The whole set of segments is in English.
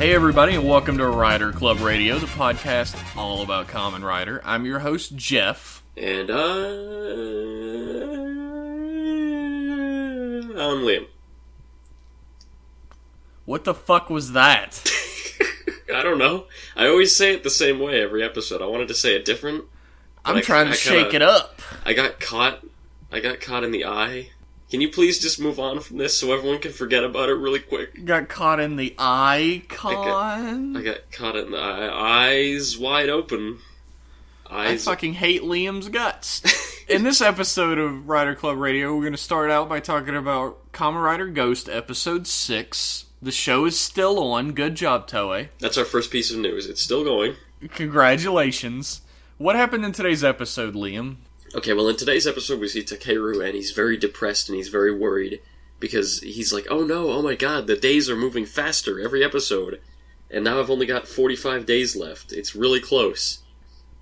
Hey everybody, and welcome to Rider Club Radio, the podcast all about Kamen Rider. I'm your host, Jeff. And I'm Liam. What the fuck was that? I don't know. I always say it the same way every episode. I wanted to say it different. I'm trying to shake it up. I got caught in the eye. Can you please just move on from this so everyone can forget about it really quick? Got caught in the icon? I got caught in the eye. Eyes wide open. I fucking hate Liam's guts. In this episode of Rider Club Radio, we're going to start out by talking about Kamen Rider Ghost Episode 6. The show is still on. Good job, Toei. That's our first piece of news. It's still going. Congratulations. What happened in today's episode, Liam? Okay, well, in today's episode, we see Takeru, and he's very depressed, and he's very worried, because he's like, oh no, oh my god, the days are moving faster every episode, and now I've only got 45 days left. It's really close.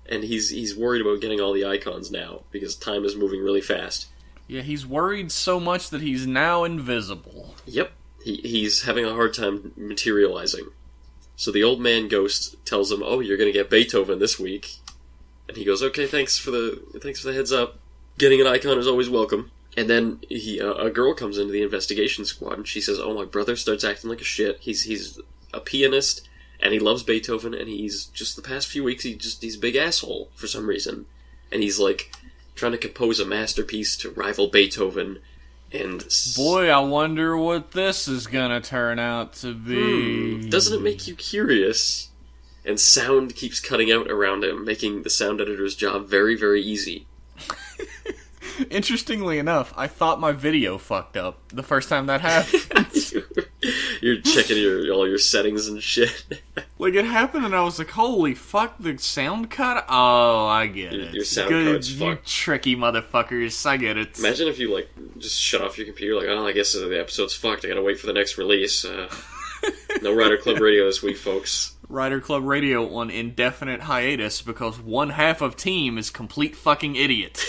And he's worried about getting all the icons now, because time is moving really fast. Yeah, he's worried so much that he's now invisible. Yep, he's having a hard time materializing. So the old man ghost tells him, oh, you're gonna get Beethoven this week. And he goes, okay, thanks for the heads up. Getting an icon is always welcome. And then a girl comes into the investigation squad, and she says, oh, my brother starts acting like a shit. He's a pianist, and he loves Beethoven, and he's just the past few weeks, he's a big asshole for some reason. And he's, like, trying to compose a masterpiece to rival Beethoven, and... Boy, I wonder what this is gonna turn out to be. Doesn't it make you curious? And sound keeps cutting out around him, making the sound editor's job very, very easy. Interestingly enough, I thought my video fucked up the first time that happened. You're checking all your settings and shit. Like, it happened and I was like, holy fuck, the sound cut? Oh, I get it. Your sound card's fucked. You tricky motherfuckers, I get it. Imagine if you, like, just shut off your computer, like, oh, I guess the episode's fucked, I gotta wait for the next release. No Rider Club Radio this week, folks. Rider Club Radio on indefinite hiatus because one half of team is complete fucking idiot.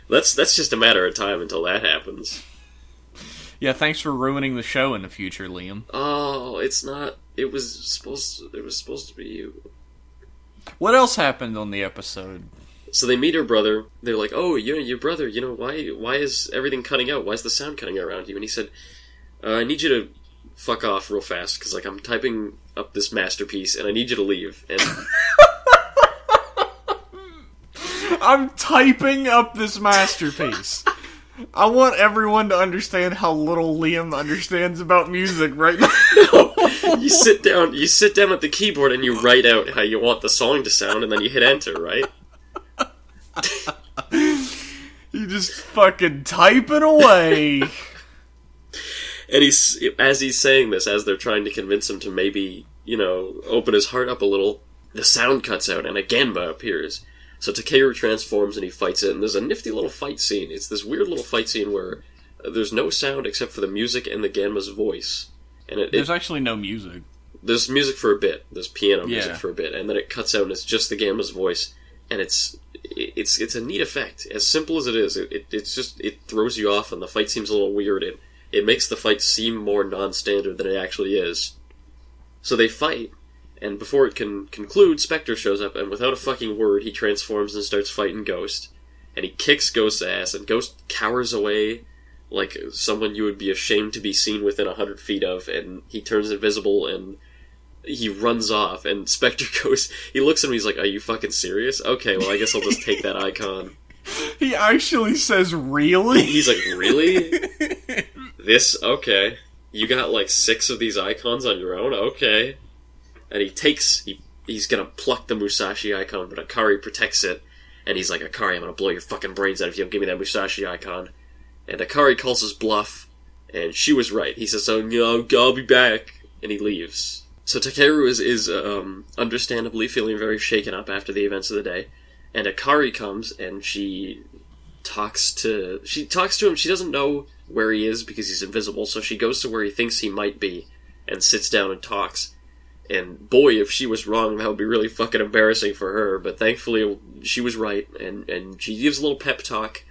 That's just a matter of time until that happens. Yeah, thanks for ruining the show in the future, Liam. Oh, it's not. It was supposed to be you. What else happened on the episode? So they meet her brother. They're like, "Oh, your brother. Why is everything cutting out? Why is the sound cutting out around you?" And he said, "I need you to fuck off real fast because I'm typing up this masterpiece and I need you to leave." And I'm typing up this masterpiece. I want everyone to understand how little Liam understands about music right now. You sit down at the keyboard and you write out how you want the song to sound and then you hit enter, right? You just fucking type it away. And as he's saying this, as they're trying to convince him to maybe, open his heart up a little, the sound cuts out and a Genma appears. So Takeru transforms and he fights it, and there's a nifty little fight scene. It's this weird little fight scene where there's no sound except for the music and the Genma's voice. And there's actually no music. There's music for a bit. There's piano music for a bit, and then it cuts out and it's just the Genma's voice. And it's a neat effect. As simple as it is, it throws you off, and the fight seems a little weird. It makes the fight seem more non-standard than it actually is. So they fight, and before it can conclude, Spectre shows up, and without a fucking word, he transforms and starts fighting Ghost. And he kicks Ghost's ass, and Ghost cowers away like someone you would be ashamed to be seen within 100 feet of, and he turns invisible, and he runs off, and Spectre goes, he looks at him, he's like, are you fucking serious? Okay, well, I guess I'll just take that icon. He actually says, really? He's like, really? Okay. You got like 6 of these icons on your own? Okay. And he's gonna pluck the Musashi icon, but Akari protects it, and he's like, Akari, I'm gonna blow your fucking brains out if you don't give me that Musashi icon. And Akari calls his bluff, and she was right. He says, oh, no, I'll be back, and he leaves. So Takeru is understandably feeling very shaken up after the events of the day, and Akari comes, and she talks to him. She doesn't know where he is because he's invisible, so she goes to where he thinks he might be, and sits down and talks. And boy, if she was wrong, that would be really fucking embarrassing for her, but thankfully she was right, and she gives a little pep talk,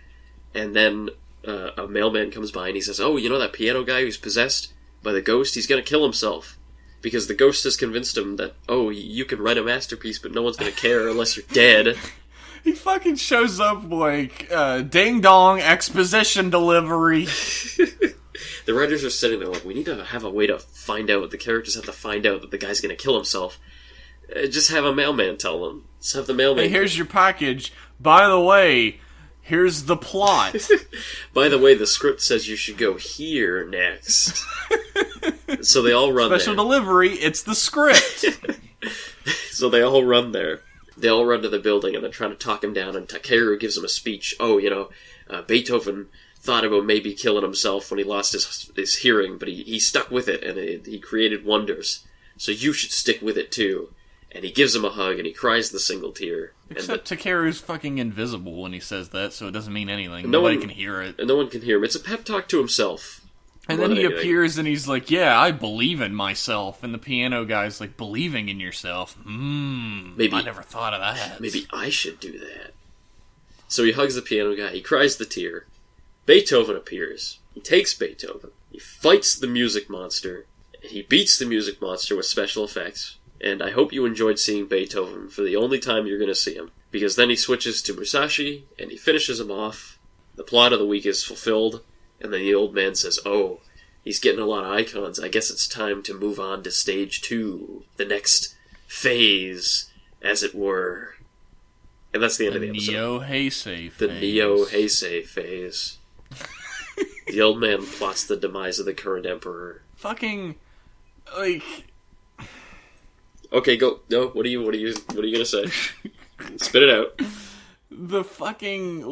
and then a mailman comes by and he says, oh, you know that piano guy who's possessed by the ghost? He's gonna kill himself. because the ghost has convinced him that, oh, you can write a masterpiece, but no one's gonna care unless you're dead. He fucking shows up like, ding-dong, exposition delivery. The writers are sitting there like, we need to have a way to find out. The characters have to find out that the guy's gonna kill himself. Just have a mailman tell them. Just have the mailman... Hey, here's your package. By the way, here's the plot. By the way, the script says you should go here next. So they all run Special there. delivery, it's the script. So they all run there. They all run to the building, and they're trying to talk him down, and Takeru gives him a speech. Oh, Beethoven thought about maybe killing himself when he lost his hearing, but he stuck with it, and he created wonders. So you should stick with it, too. And he gives him a hug, and he cries the single tear. Except Takeru's fucking invisible when he says that, so it doesn't mean anything. Nobody can hear it. And no one can hear him. It's a pep talk to himself. And then he appears, and he's like, yeah, I believe in myself. And the piano guy's like, believing in yourself? Maybe I never thought of that. Maybe I should do that. So he hugs the piano guy, he cries the tear. Beethoven appears. He takes Beethoven. He fights the music monster. And he beats the music monster with special effects. And I hope you enjoyed seeing Beethoven for the only time you're going to see him. Because then he switches to Musashi, and he finishes him off. The plot of the week is fulfilled. And then the old man says, oh, he's getting a lot of icons. I guess it's time to move on to stage 2. The next phase, as it were. And that's the end of the episode. Neo-Heisei phase. The Neo-Heisei phase. The old man plots the demise of the current emperor. Fucking, like... Okay, go. No, what are you gonna say? Spit it out. The fucking,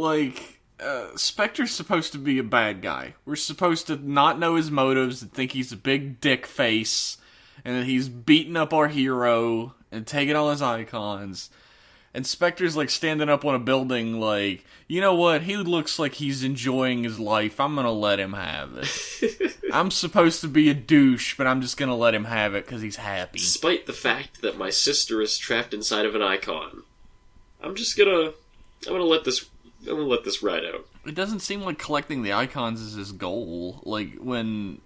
Spectre's supposed to be a bad guy. We're supposed to not know his motives and think he's a big dick face, and that he's beating up our hero and taking all his icons. And Spectre's, standing up on a building you know what? He looks like he's enjoying his life. I'm gonna let him have it. I'm supposed to be a douche, but I'm just gonna let him have it because he's happy. Despite the fact that my sister is trapped inside of an icon, I'm gonna let this ride out. It doesn't seem like collecting the icons is his goal. Like, when,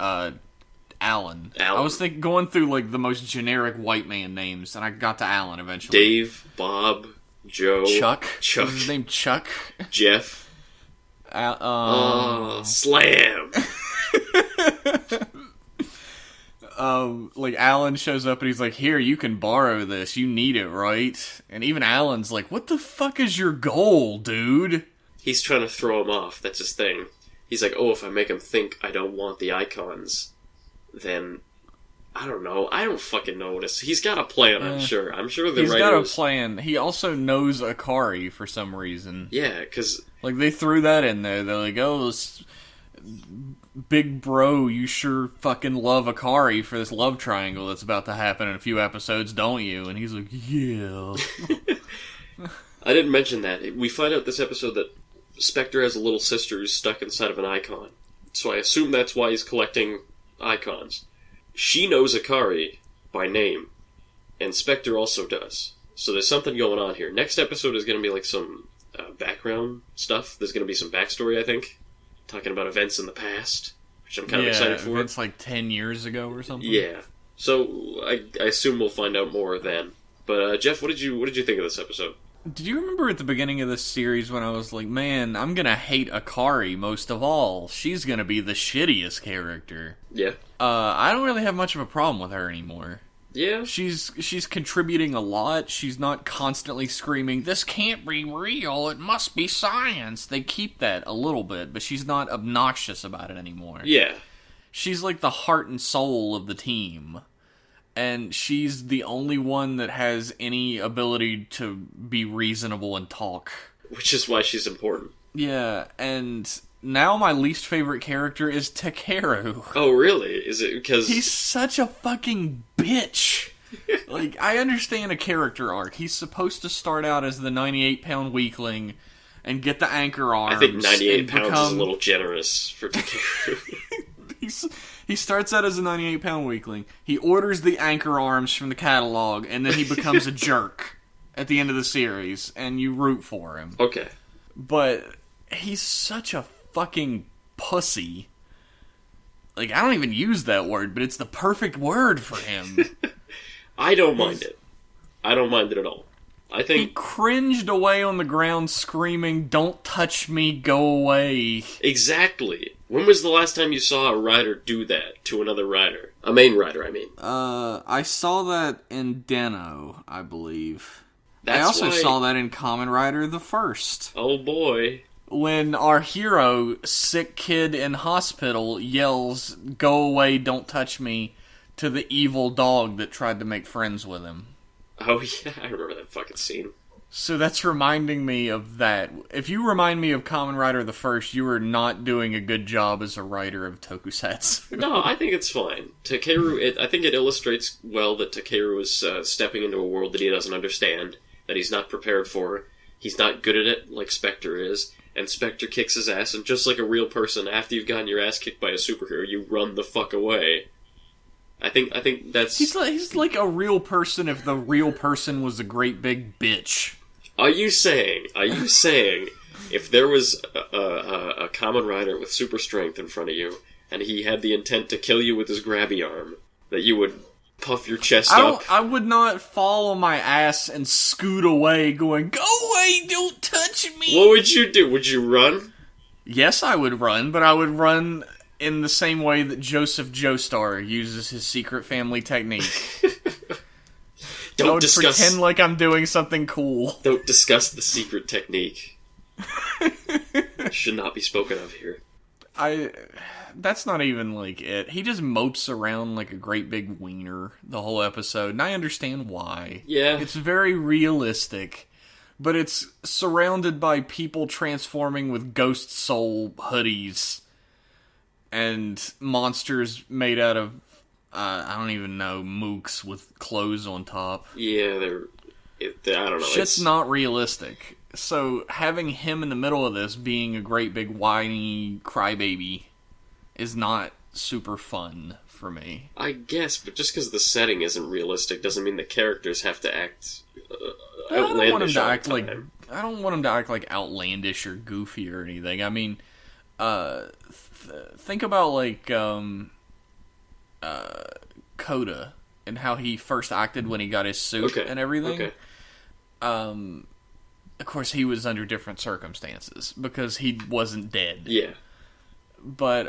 Alan. I was going through, the most generic white man names, and I got to Alan eventually. Dave, Bob, Joe. Chuck. Is his name Chuck? Jeff. Slam! Alan shows up and he's like, here, you can borrow this. You need it, right? And even Alan's like, what the fuck is your goal, dude? He's trying to throw him off. That's his thing. He's like, oh, if I make him think I don't want the icons, then... I don't know. I don't fucking know what he's got a plan, I'm sure. I'm sure the writers... He's got a plan. He also knows Akari for some reason. Yeah, because... they threw that in there. They're like, oh, this big bro, you sure fucking love Akari for this love triangle that's about to happen in a few episodes, don't you? And he's like, yeah. I didn't mention that. We find out this episode that Spectre has a little sister who's stuck inside of an icon. So I assume that's why he's collecting icons. She knows Akari by name, and Spectre also does. So there's something going on here. Next episode is going to be some background stuff. There's going to be some backstory, I think, talking about events in the past, which I'm kind of excited for. Events 10 years ago or something. Yeah. So I assume we'll find out more then. But Jeff, what did you think of this episode? Did you remember at the beginning of this series when I was like, man, I'm gonna hate Akari most of all. She's gonna be the shittiest character. Yeah. I don't really have much of a problem with her anymore. Yeah. She's contributing a lot. She's not constantly screaming, this can't be real, it must be science. They keep that a little bit, but she's not obnoxious about it anymore. Yeah. She's the heart and soul of the team. And she's the only one that has any ability to be reasonable and talk. Which is why she's important. Yeah, and now my least favorite character is Takeru. Oh, really? Is it because... He's such a fucking bitch. I understand a character arc. He's supposed to start out as the 98-pound weakling and get the anchor arms. I think 98 pounds is a little generous for Takeru. He starts out as a 98-pound weakling. He orders the anchor arms from the catalog, and then he becomes a jerk at the end of the series, and you root for him. Okay. But he's such a fucking pussy. Like, I don't even use that word, but it's the perfect word for him. I don't mind it. I don't mind it at all. I think... He cringed away on the ground screaming, "Don't touch me, go away." Exactly. When was the last time you saw a rider do that to another rider? A main rider, I mean. I saw that in Den-O, I believe. That's I also why... saw that in Kamen Rider the First. Oh boy. When our hero, sick kid in hospital, yells, "Go away, don't touch me," to the evil dog that tried to make friends with him. Oh yeah, I remember that fucking scene. So that's reminding me of that. If you remind me of Kamen Rider the First, you are not doing a good job as a writer of tokusatsu. No, I think it's fine. Takeru, I think it illustrates well that Takeru is stepping into a world that he doesn't understand, that he's not prepared for. He's not good at it like Spectre is. And Spectre kicks his ass, and just like a real person, after you've gotten your ass kicked by a superhero, you run the fuck away. I think that's... He's like a real person if the real person was a great big bitch. Are you saying, if there was a Kamen Rider with super strength in front of you, and he had the intent to kill you with his grabby arm, that you would puff your chest up? I would not fall on my ass and scoot away going, "Go away, don't touch me!" What would you do? Would you run? Yes, I would run, but I would run in the same way that Joseph Joestar uses his secret family technique. I would pretend like I'm doing something cool. Don't discuss the secret technique. Should not be spoken of here. That's not even, like, it. He just mopes around like a great big wiener the whole episode, and I understand why. Yeah. It's very realistic, but it's surrounded by people transforming with ghost soul hoodies and monsters made out of, I don't even know, mooks with clothes on top. Yeah, I don't know. Shit's not realistic. So having him in the middle of this being a great big whiny crybaby is not super fun for me. I guess, but just because the setting isn't realistic doesn't mean the characters have to act outlandish all the time. I don't want him to act like outlandish or goofy or anything. I mean, think about like Coda and how he first acted when he got his suit and everything. Okay. Of course, he was under different circumstances because he wasn't dead. Yeah. But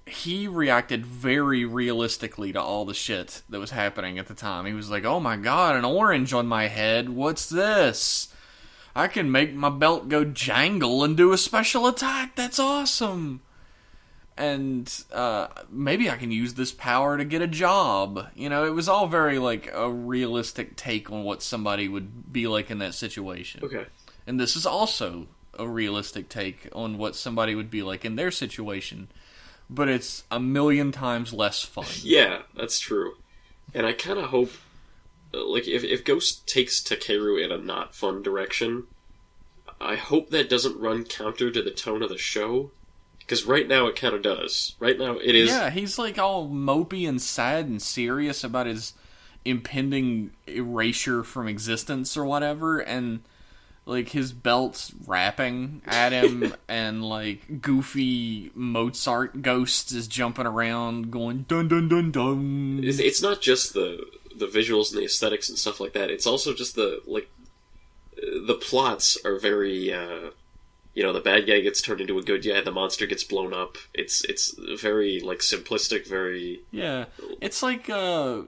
he reacted very realistically to all the shit that was happening at the time. He was like, "Oh my god, an orange on my head. What's this? I can make my belt go jangle and do a special attack. That's awesome. And maybe I can use this power to get a job." You know, it was all very like a realistic take on what somebody would be like in that situation. Okay. And this is also a realistic take on what somebody would be like in their situation. But it's a million times less fun. Yeah, that's true. And I kind of hope, like, if Ghost takes Takeru in a not fun direction, I hope that doesn't run counter to the tone of the show. Because right now it kind of does. Right now it is... Yeah, he's like all mopey and sad and serious about his impending erasure from existence or whatever, and like his belt's rapping at him, and like goofy Mozart ghost is jumping around going dun dun dun dun. It's not just the visuals and the aesthetics and stuff like that. It's also just the plots are very the bad guy gets turned into a good guy, the monster gets blown up. It's very like simplistic, very... Yeah, it's like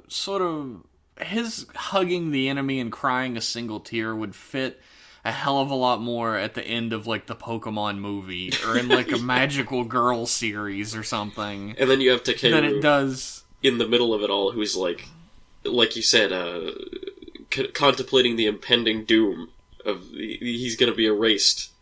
sort of his hugging the enemy and crying a single tear would fit a hell of a lot more at the end of like the Pokemon movie or in like a Magical Girl series or something. And then you have Takeru than it does in the middle of it all, who's like you said, contemplating the impending doom of he's going to be erased.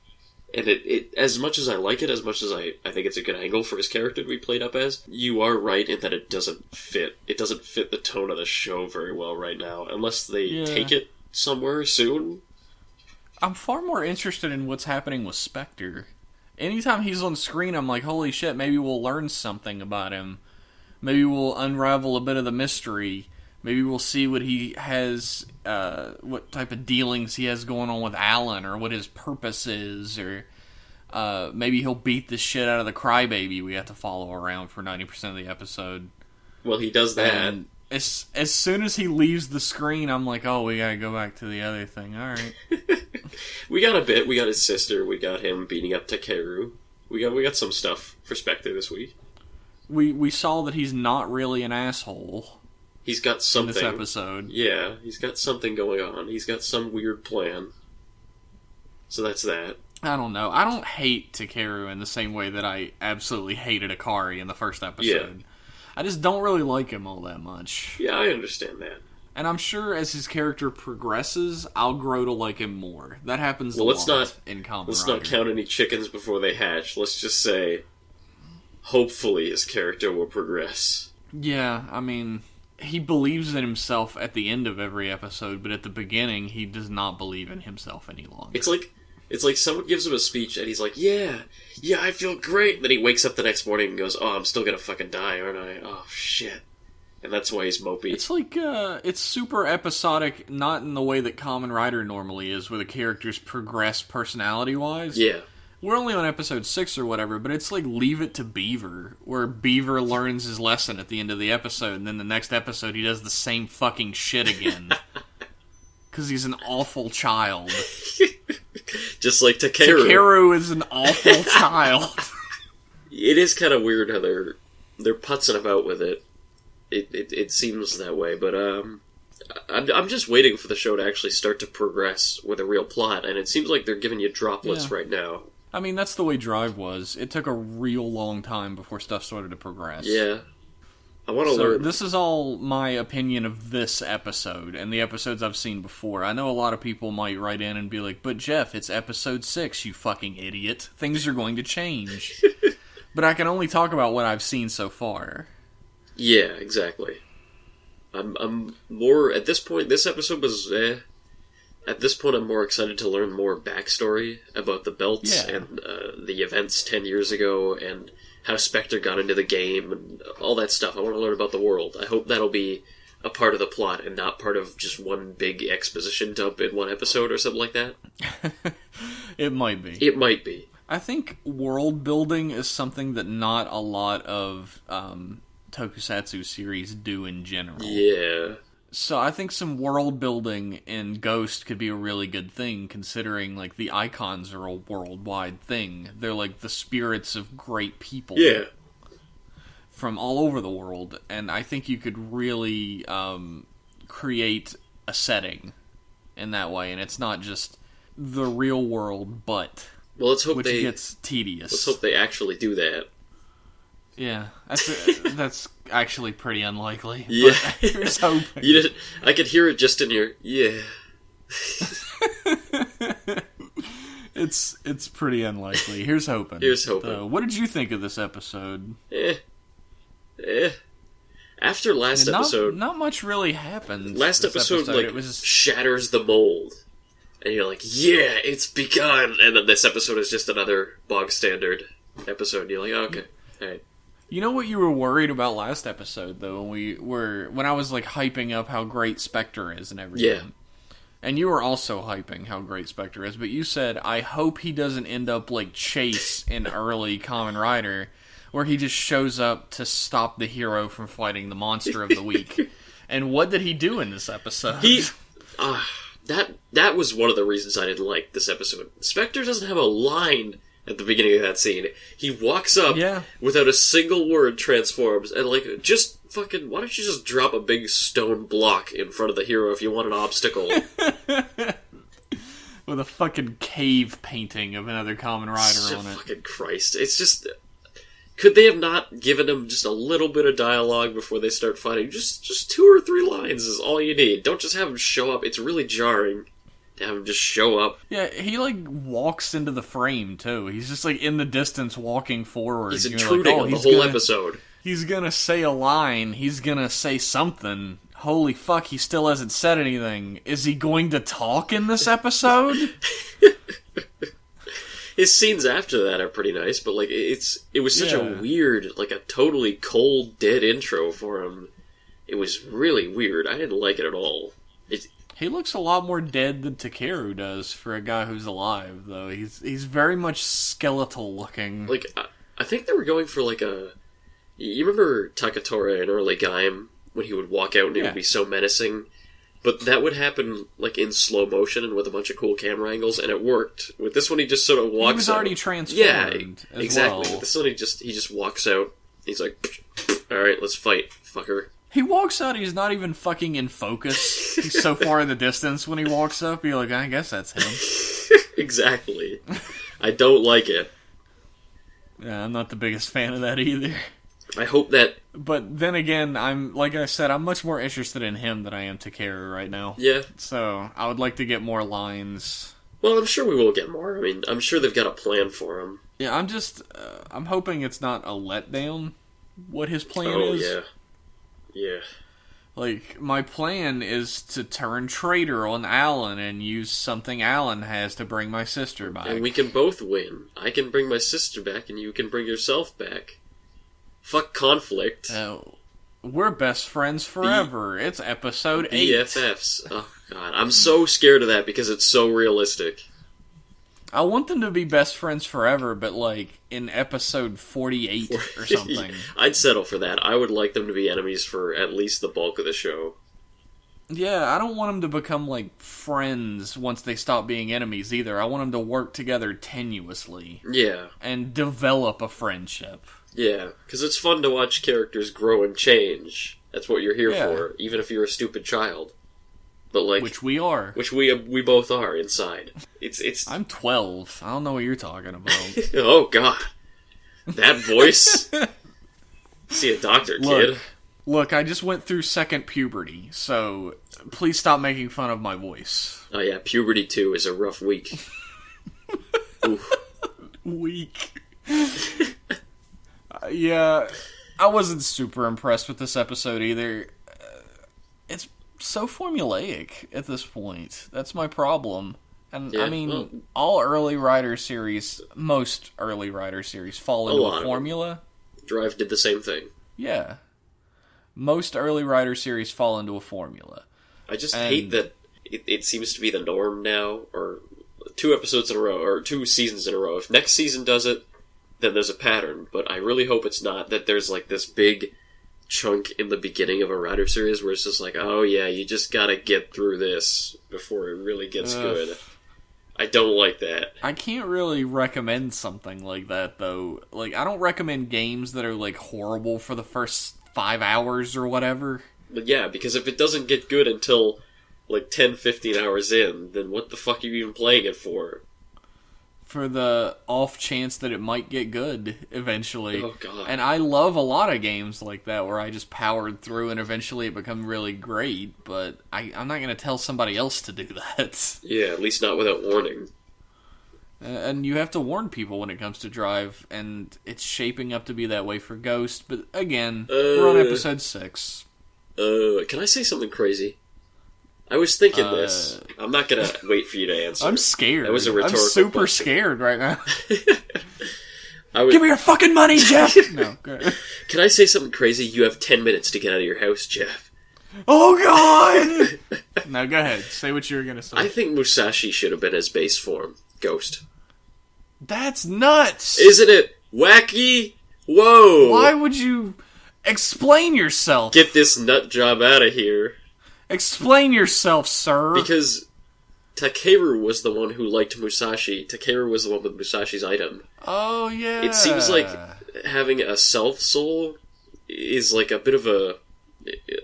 And it as much as I like it, as much as I think it's a good angle for his character to be played up as, you are right in that it doesn't fit. It doesn't fit the tone of the show very well right now, unless they take it somewhere soon. I'm far more interested in what's happening with Spectre. Anytime he's on screen, I'm like, holy shit, maybe we'll learn something about him. Maybe we'll unravel a bit of the mystery. Maybe we'll see what he has, what type of dealings he has going on with Alan, or what his purpose is, or maybe he'll beat the shit out of the crybaby we have to follow around for 90% of the episode. Well, he does that. And as soon as he leaves the screen, I'm like, oh, we gotta go back to the other thing. All right. We got a bit. We got his sister. We got him beating up Takeru. We got some stuff for Spectre this week. We saw that he's not really an asshole. He's got something. In this episode. Yeah, he's got something going on. He's got some weird plan. So that's that. I don't know. I don't hate Takeru in the same way that I absolutely hated Akari in the first episode. Yeah. I just don't really like him all that much. Yeah, I understand that. And I'm sure as his character progresses, I'll grow to like him more. That happens a lot in Kamen Rider. Let's not count any chickens before they hatch. Let's just say, hopefully his character will progress. Yeah, I mean, he believes in himself at the end of every episode, but at the beginning, he does not believe in himself any longer. It's like someone gives him a speech and he's like, yeah, I feel great. Then he wakes up the next morning and goes, oh, I'm still gonna fucking die, aren't I? Oh, shit. And that's why he's mopey. It's like, it's super episodic, not in the way that Kamen Rider normally is, where the characters progress personality-wise. Yeah. We're only on episode 6 or whatever, but it's like Leave It to Beaver, where Beaver learns his lesson at the end of the episode, and then the next episode he does the same fucking shit again. Because he's an awful child. Just like Takeru. Takeru is an awful child. It is kind of weird how they're putzing about with it. It seems that way, but I'm just waiting for the show to actually start to progress with a real plot, and it seems like they're giving you droplets right now. I mean, that's the way Drive was. It took a real long time before stuff started to progress. Yeah. I want to learn. This is all my opinion of this episode, and the episodes I've seen before. I know a lot of people might write in and be like, but Jeff, it's episode 6, you fucking idiot. Things are going to change. But I can only talk about what I've seen so far. Yeah, exactly. I'm more at this point. This episode was at this point. I'm more excited to learn more backstory about the belts and the events 10 years ago and how Spectre got into the game and all that stuff. I want to learn about the world. I hope that'll be a part of the plot and not part of just one big exposition dump in one episode or something like that. It might be. It might be. I think world building is something that not a lot of tokusatsu series do in general. Yeah. So I think some world building in Ghost could be a really good thing, considering like the icons are a worldwide thing. They're like the spirits of great people. Yeah. From all over the world, and I think you could really create a setting in that way, and it's not just the real world, but well, let's hope which gets tedious. Let's hope they actually do that. Yeah, that's actually pretty unlikely. Yeah, but here's hoping. I could hear it just in your It's pretty unlikely. Here's hoping. Here's hoping. What did you think of this episode? After last episode, not much really happened. Last episode like, it was shatters the mold. And you're like, yeah, it's begun! And then this episode is just another bog standard episode. And you're like, oh, okay, alright. You know what you were worried about last episode, though, when I was, like, hyping up how great Spectre is and everything. Yeah. And you were also hyping how great Spectre is, but you said, I hope he doesn't end up like Chase in early Kamen Rider, where he just shows up to stop the hero from fighting the monster of the week. And what did he do in this episode? That was one of the reasons I didn't like this episode. Spectre doesn't have a line at the beginning of that scene. He walks up without a single word, transforms, and like, just fucking, why don't you just drop a big stone block in front of the hero if you want an obstacle? With a fucking cave painting of another Kamen Rider on it. Fucking Christ. It's just, could they have not given him just a little bit of dialogue before they start fighting? Just 2 or 3 lines is all you need. Don't just have him show up. It's really jarring to have him just show up. Yeah, he, like, walks into the frame, too. He's just, like, in the distance walking forward. He's intruding on the whole episode. He's gonna say a line. He's gonna say something. Holy fuck, he still hasn't said anything. Is he going to talk in this episode? His scenes after that are pretty nice, but, like, it was such a weird, like, a totally cold, dead intro for him. It was really weird. I didn't like it at all. He looks a lot more dead than Takeru does for a guy who's alive, though. He's very much skeletal looking. Like, I think they were going for like a... You remember Takatore in early Gaim, when he would walk out and it would be so menacing? But that would happen like in slow motion and with a bunch of cool camera angles, and it worked. With this one, he just sort of walks out. He was already transformed. Yeah, exactly. Well. With this one, he just walks out. He's like, alright, let's fight, fucker. He walks out, he's not even fucking in focus. He's so far in the distance when he walks up, you're like, I guess that's him. Exactly. I don't like it. Yeah, I'm not the biggest fan of that either. I hope that... But then again, I'm much more interested in him than I am Takeru right now. Yeah. So, I would like to get more lines. Well, I'm sure we will get more. I mean, I'm sure they've got a plan for him. Yeah, I'm hoping it's not a letdown, what his plan is. Oh, yeah. Yeah. Like, my plan is to turn traitor on Alan and use something Alan has to bring my sister back. And we can both win. I can bring my sister back and you can bring yourself back. Fuck conflict. We're best friends forever. It's episode 8. BFFs. Oh, God. I'm so scared of that because it's so realistic. I want them to be best friends forever, but like in episode 48 or something. I'd settle for that. I would like them to be enemies for at least the bulk of the show. Yeah, I don't want them to become like friends once they stop being enemies either. I want them to work together tenuously. Yeah. And develop a friendship. Yeah, because it's fun to watch characters grow and change. That's what you're here for, even if you're a stupid child. But like, which we are. Which we both are inside. It's. I'm 12. I don't know what you're talking about. Oh God, that voice. See a doctor, kid. Look, I just went through second puberty, so please stop making fun of my voice. Oh yeah, puberty 2 is a rough week. Week. Yeah, I wasn't super impressed with this episode either. It's so formulaic at this point. That's my problem. And yeah, I mean, most early writer series fall into a formula. Drive did the same thing. Yeah. Most early writer series fall into a formula. I just hate that it seems to be the norm now, or 2 episodes in a row, or 2 seasons in a row. If next season does it, then there's a pattern, but I really hope it's not, that there's like this big chunk in the beginning of a writer series where it's just like, oh yeah, you just gotta get through this before it really gets good. I don't like that. I can't really recommend something like that, though. Like, I don't recommend games that are like horrible for the first 5 hours or whatever. But yeah, because if it doesn't get good until like 10-15 hours in, then what the fuck are you even playing it for? For the off chance that it might get good eventually. Oh god. And I love a lot of games like that where I just powered through and eventually it become really great, but I'm not going to tell somebody else to do that. Yeah, at least not without warning. And you have to warn people when it comes to Drive, and it's shaping up to be that way for Ghost, but again, we're on episode 6. Can I say something crazy? I was thinking this. I'm not gonna wait for you to answer. I'm scared. That was a rhetorical I'm super question. scared right now. Give me your fucking money, Jeff! No, go ahead. Can I say something crazy? You have 10 minutes to get out of your house, Jeff. Oh god! No, go ahead. Say what you were gonna say. I think Musashi should have been his base form, Ghost. That's nuts! Isn't it wacky? Whoa! Why would you explain yourself? Get this nut job out of here. Explain yourself, sir. Because Takeru was the one who liked Musashi. Takeru was the one with Musashi's item. Oh, yeah. It seems like having a self-soul is like a bit of a...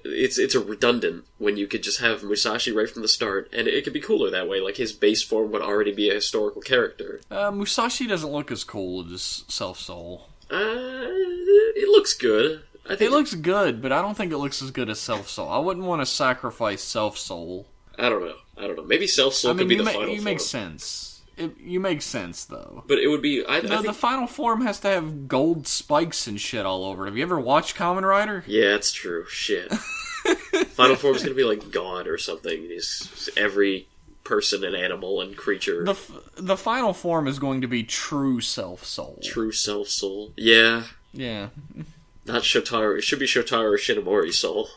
It's a redundant when you could just have Musashi right from the start, and it could be cooler that way. Like, his base form would already be a historical character. Musashi doesn't look as cool as Self-Soul. It looks good. I think it looks good, but I don't think it looks as good as Self-Soul. I wouldn't want to sacrifice Self-Soul. I don't know. Maybe Self-Soul could be the final form. You make sense. You make sense, though. But it would be... I think the final form has to have gold spikes and shit all over it. Have you ever watched Kamen Rider? Yeah, that's true. Shit. Final form's gonna be like God or something. He's every person and animal and creature. The final form is going to be true Self-Soul. True Self-Soul. Yeah. Yeah. Not Shotaro. It should be Shotaro Shinomori's soul.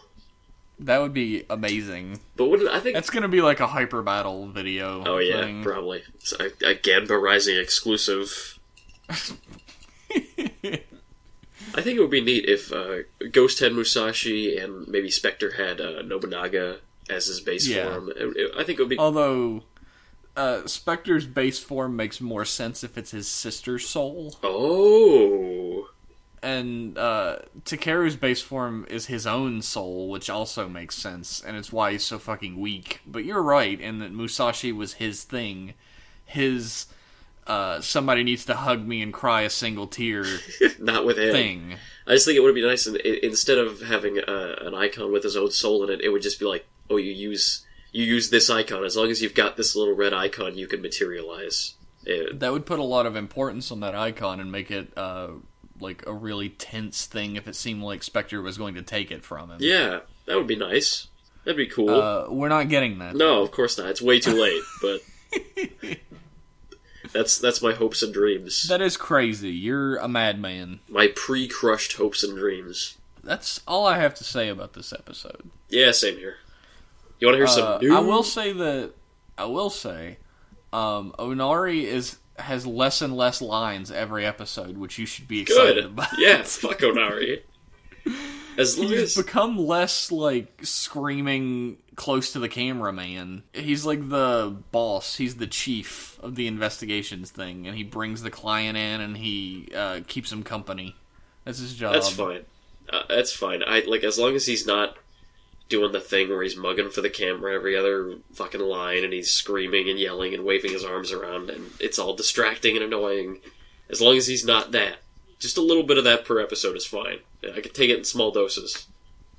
That would be amazing. But I think that's going to be like a hyper battle video. Oh yeah, thing. Probably. It's a Ganba Rising exclusive. I think it would be neat if Ghost had Musashi and maybe Spectre had Nobunaga as his base form. I think it would be... Although, Spectre's base form makes more sense if it's his sister's soul. Oh! And Takeru's base form is his own soul, which also makes sense, and it's why he's so fucking weak. But you're right, in that Musashi was his thing. His... somebody needs to hug me and cry a single tear. Not with him. Thing. I just think it would be nice, instead of having an icon with his own soul in it, it would just be like, oh, you use this icon. As long as you've got this little red icon, you can materialize. That would put a lot of importance on that icon and make it like a really tense thing if it seemed like Spectre was going to take it from him. Yeah, that would be nice. That'd be cool. We're not getting that. No, of course not. It's way too late, but... That's my hopes and dreams. That is crazy. You're a madman. My pre-crushed hopes and dreams. That's all I have to say about this episode. Yeah, same here. You want to hear some news? I will say, Onari has less and less lines every episode, which you should be excited about. Yeah, fuck Onari. He's become less, like, screaming close to the cameraman. He's like the boss. He's the chief of the investigations thing, and he brings the client in, and he keeps him company. That's his job. That's fine. That's fine. As long as he's not doing the thing where he's mugging for the camera every other fucking line, and he's screaming and yelling and waving his arms around, and it's all distracting and annoying. As long as he's not that. Just a little bit of that per episode is fine. I could take it in small doses.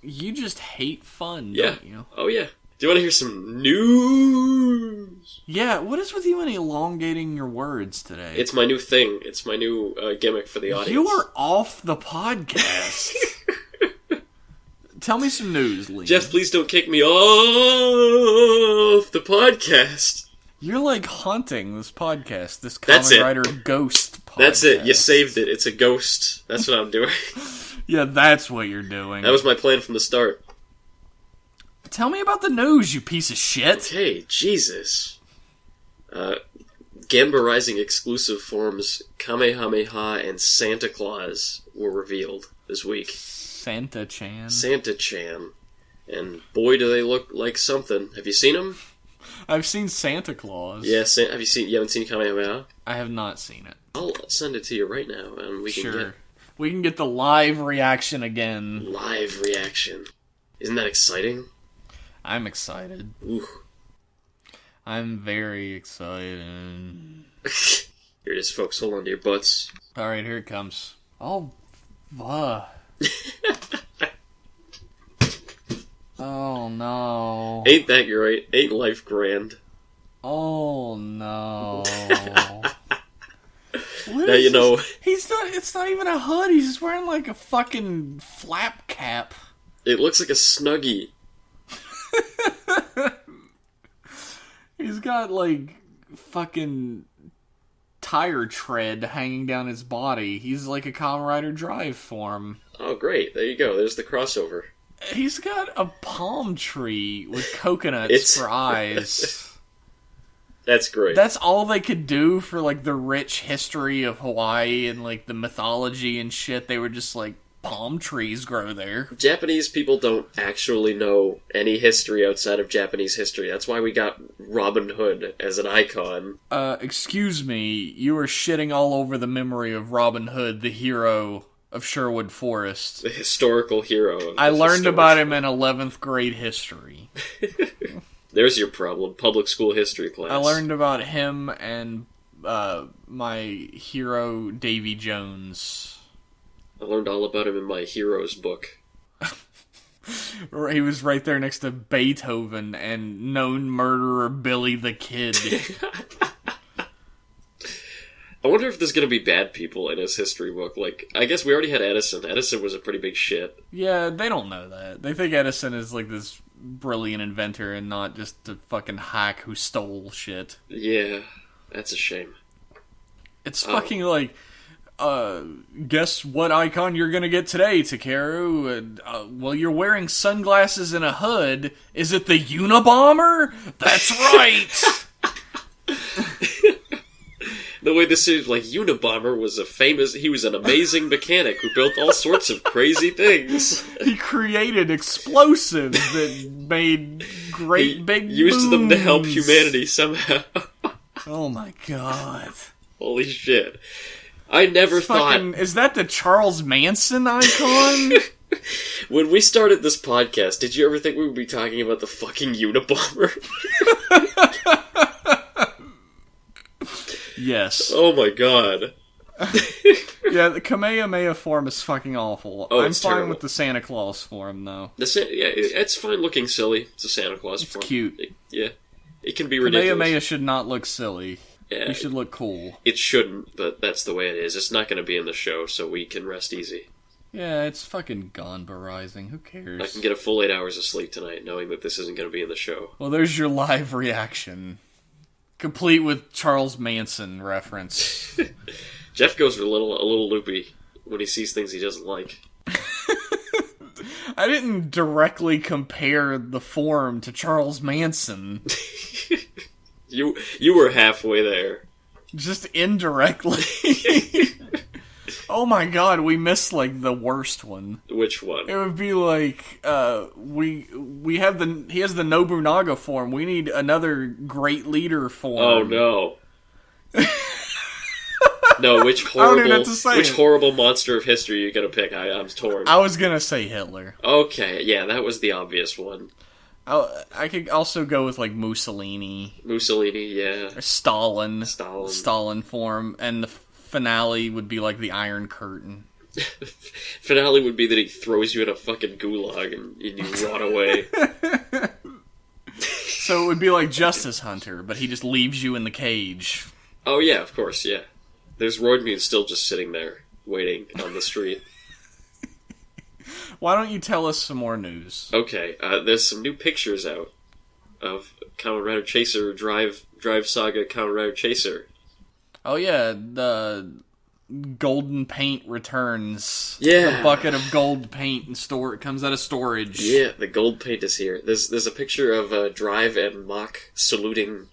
You just hate fun, don't you? Oh, yeah. Do you want to hear some news? Yeah, what is with you and elongating your words today? It's my new thing. It's my new gimmick for the audience. You are off the podcast. Tell me some news, Lee. Jeff, please don't kick me off the podcast. You're like haunting this podcast, this Kamen Rider ghost podcast. That's it. You saved it. It's a ghost. That's what I'm doing. Yeah, that's what you're doing. That was my plan from the start. Tell me about the news, you piece of shit. Okay, Jesus. Gamba Rising exclusive forms Kamehameha and Santa Claus were revealed this week. Santa-chan. Santa-chan. And boy, do they look like something. Have you seen them? I've seen Santa Claus. Yeah, you haven't seen Kamehameha? I have not seen it. I'll send it to you right now, and we can get the live reaction again. Live reaction. Isn't that exciting? I'm excited. Ooh. I'm very excited. Here it is, folks. Hold on to your butts. Alright, here it comes. Oh, oh no. Ain't that great? Ain't life grand? Oh no. Now you know. It's not even a hood, he's just wearing like a fucking flap cap. It looks like a Snuggie. He's got like fucking tire tread hanging down his body. He's like a Kamen Rider Drive form. Oh great, there you go, there's the crossover. He's got a palm tree with coconuts for eyes. That's great. That's all they could do for, like, the rich history of Hawaii and, like, the mythology and shit. They were just like, palm trees grow there. Japanese people don't actually know any history outside of Japanese history. That's why we got Robin Hood as an icon. Excuse me, you are shitting all over the memory of Robin Hood, the hero of Sherwood Forest. The historical hero. I learned about him in 11th grade history. There's your problem. Public school history class. I learned about him and my hero, Davy Jones. I learned all about him in my heroes book. He was right there next to Beethoven and known murderer Billy the Kid. I wonder if there's going to be bad people in his history book. Like, I guess we already had Edison. Edison was a pretty big shit. Yeah, they don't know that. They think Edison is like this brilliant inventor and not just a fucking hack who stole shit. Yeah, that's a shame. It's fucking like... guess what icon you're gonna get today, Takeru? Well, you're wearing sunglasses and a hood. Is it the Unabomber? That's right! The way this is, like, Unabomber was he was an amazing mechanic who built all sorts of crazy things. He created explosives that made big used them to help humanity somehow. Oh my god. Holy shit. I never thought... Is that the Charles Manson icon? When we started this podcast, did you ever think we would be talking about the fucking Unabomber? Yes. Oh my god. Yeah, the Kamehameha form is fucking awful. Oh, I'm it's fine terrible. with the Santa Claus form, though. It's fine looking silly. It's a Santa Claus form. It's cute. It can be ridiculous. Kamehameha should not look silly. Yeah, You should look cool. It shouldn't, but that's the way it is. It's not going to be in the show, so we can rest easy. Yeah, it's fucking Gonbarizing. Who cares? I can get a full 8 hours of sleep tonight knowing that this isn't going to be in the show. Well, there's your live reaction. Complete with Charles Manson reference. Jeff goes a little loopy when he sees things he doesn't like. I didn't directly compare the form to Charles Manson. You were halfway there. Just indirectly. Oh my god, we missed, like, the worst one. Which one? It would be like, he has the Nobunaga form. We need another great leader form. Oh no. No, which horrible monster of history are you gonna pick? I'm torn. I was gonna say Hitler. Okay, yeah, that was the obvious one. I could also go with, like, Mussolini. Mussolini, yeah. Or Stalin. Stalin form. And the finale would be, like, the Iron Curtain. Finale would be that he throws you in a fucking gulag and you rot away. So it would be like Justice Hunter, but he just leaves you in the cage. Oh yeah, of course, yeah. There's Roidman still just sitting there, waiting on the street. Why don't you tell us some more news? Okay, there's some new pictures out of Kamen Rider Chaser Drive Saga Kamen Rider Chaser. Oh yeah, the golden paint returns. Yeah. The bucket of gold paint and comes out of storage. Yeah, the gold paint is here. There's a picture of Drive and Mach saluting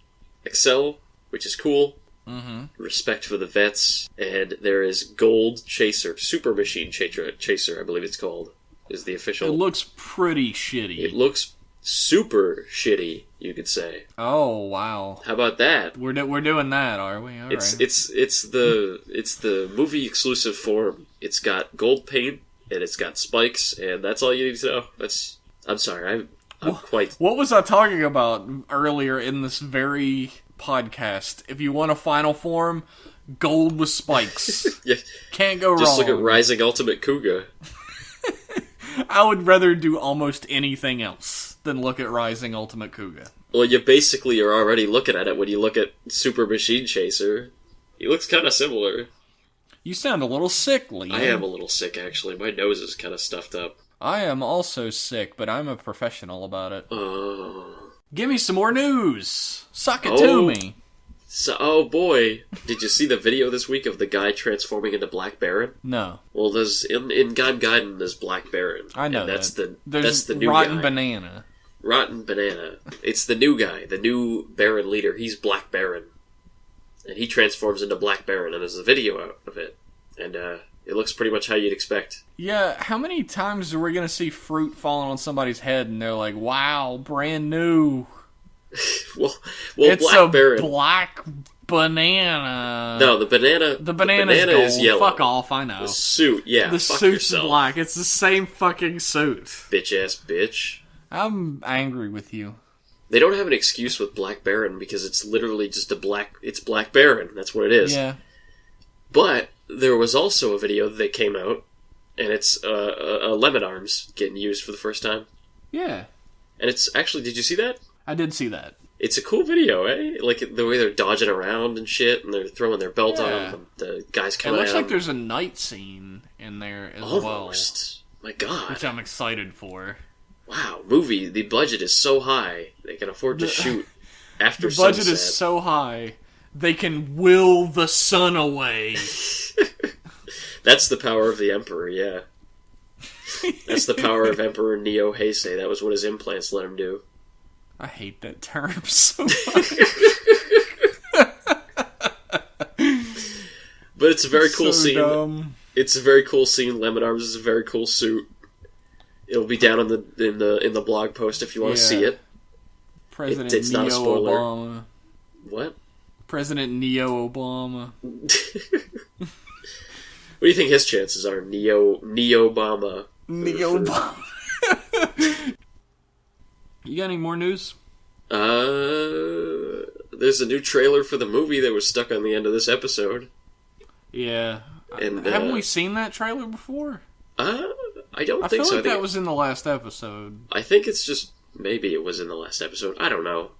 Excel, which is cool. Mm-hmm. Respect for the vets. And there is Gold Chaser, Super Machine Chaser, I believe it's called, is the official. It looks pretty shitty. It looks super shitty, you could say. Oh wow! How about that? We're doing that, are we? All it's right. it's the movie exclusive form. It's got gold paint and it's got spikes, and that's all you need to know. I'm sorry, I'm quite. What was I talking about earlier in this very podcast? If you want a final form, gold with spikes. Yeah. Can't go wrong. Just look at Rising Ultimate Kuga. I would rather do almost anything else than look at Rising Ultimate Kuga. Well, you basically are already looking at it when you look at Super Machine Chaser. He looks kind of similar. You sound a little sick, Liam. I am a little sick, actually. My nose is kind of stuffed up. I am also sick, but I'm a professional about it. Oh. Give me some more news. Suck it to me. So, oh boy, did you see the video this week of the guy transforming into Black Baron? No. Well, there's in Gaiden there's Black Baron. I know that's that. That's the new Rotten guy. Banana. Rotten Banana. It's the new guy, the new Baron leader. He's Black Baron, and he transforms into Black Baron. And there's a video out of it, and it looks pretty much how you'd expect. Yeah, how many times are we gonna see fruit falling on somebody's head, and they're like, "Wow, brand new." well, it's Black a Baron. black banana. No, the banana banana is yellow. Fuck off, I know. The suit, yeah. The fuck suit's yourself. black. It's the same fucking suit. Bitch ass bitch. I'm angry with you. They don't have an excuse with Black Baron because it's literally just it's Black Baron. That's what it is. Yeah. But there was also a video that came out, and it's a Lemon Arms getting used for the first time. Yeah. And it's actually, did you see that? I did see that. It's a cool video, eh? Like the way they're dodging around and shit, and they're throwing their belt on them. The guys coming out. It looks like there's a night scene in there as Almost. My God. Which I'm excited for. Wow, movie. The budget is so high they can afford to shoot after sunset. The budget sunset. is so high they can will the sun away. That's the power of the Emperor, yeah. That's the power of Emperor Neo Heisei. That was what his implants let him do. I hate that term so much. But it's a very cool scene. Dumb. It's a very cool scene. Lemon Arms is a very cool suit. It'll be down in the blog post if you want to see it. President it's Neo not a spoiler. Obama. What? President Neo Obama. What do you think his chances are? Neo-Obama. Neo-Obama. You got any more news? There's a new trailer for the movie that was stuck on the end of this episode. Yeah. And, haven't we seen that trailer before? I don't think so. I feel like that was in the last episode. I think it's just... Maybe it was in the last episode. I don't know.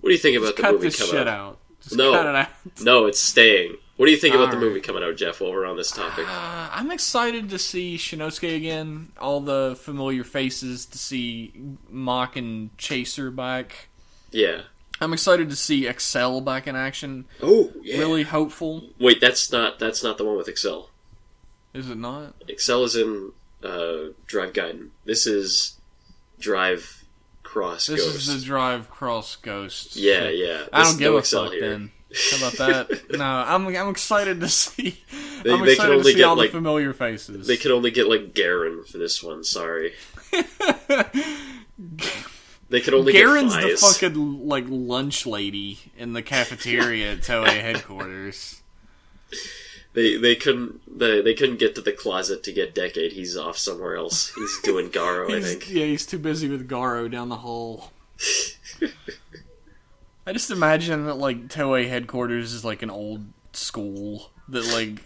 What do you think about the movie coming out? Just cut it out. No, it's staying. What do you think about the movie coming out, Jeff, while we're on this topic? I'm excited to see Shinosuke again. All the familiar faces, to see Mock and Chaser back. Yeah. I'm excited to see Excel back in action. Oh, yeah. Really hopeful. Wait, that's not the one with Excel. Is it not? Excel is in Drive Gaiden. This is Drive Cross Ghost. This is the Drive Cross Ghost. Yeah, yeah. I don't give a fuck then. How about that? No, I'm excited to see. I'm excited to see all the familiar faces. They could only get like Garen for this one. Sorry. They could only Garen's get the Faiz. fucking like lunch lady in the cafeteria at Toei headquarters. They couldn't get to the closet to get Decade. He's off somewhere else. He's doing Garo, I think. Yeah, he's too busy with Garo down the hall. I just imagine that like Toei headquarters is like an old school that like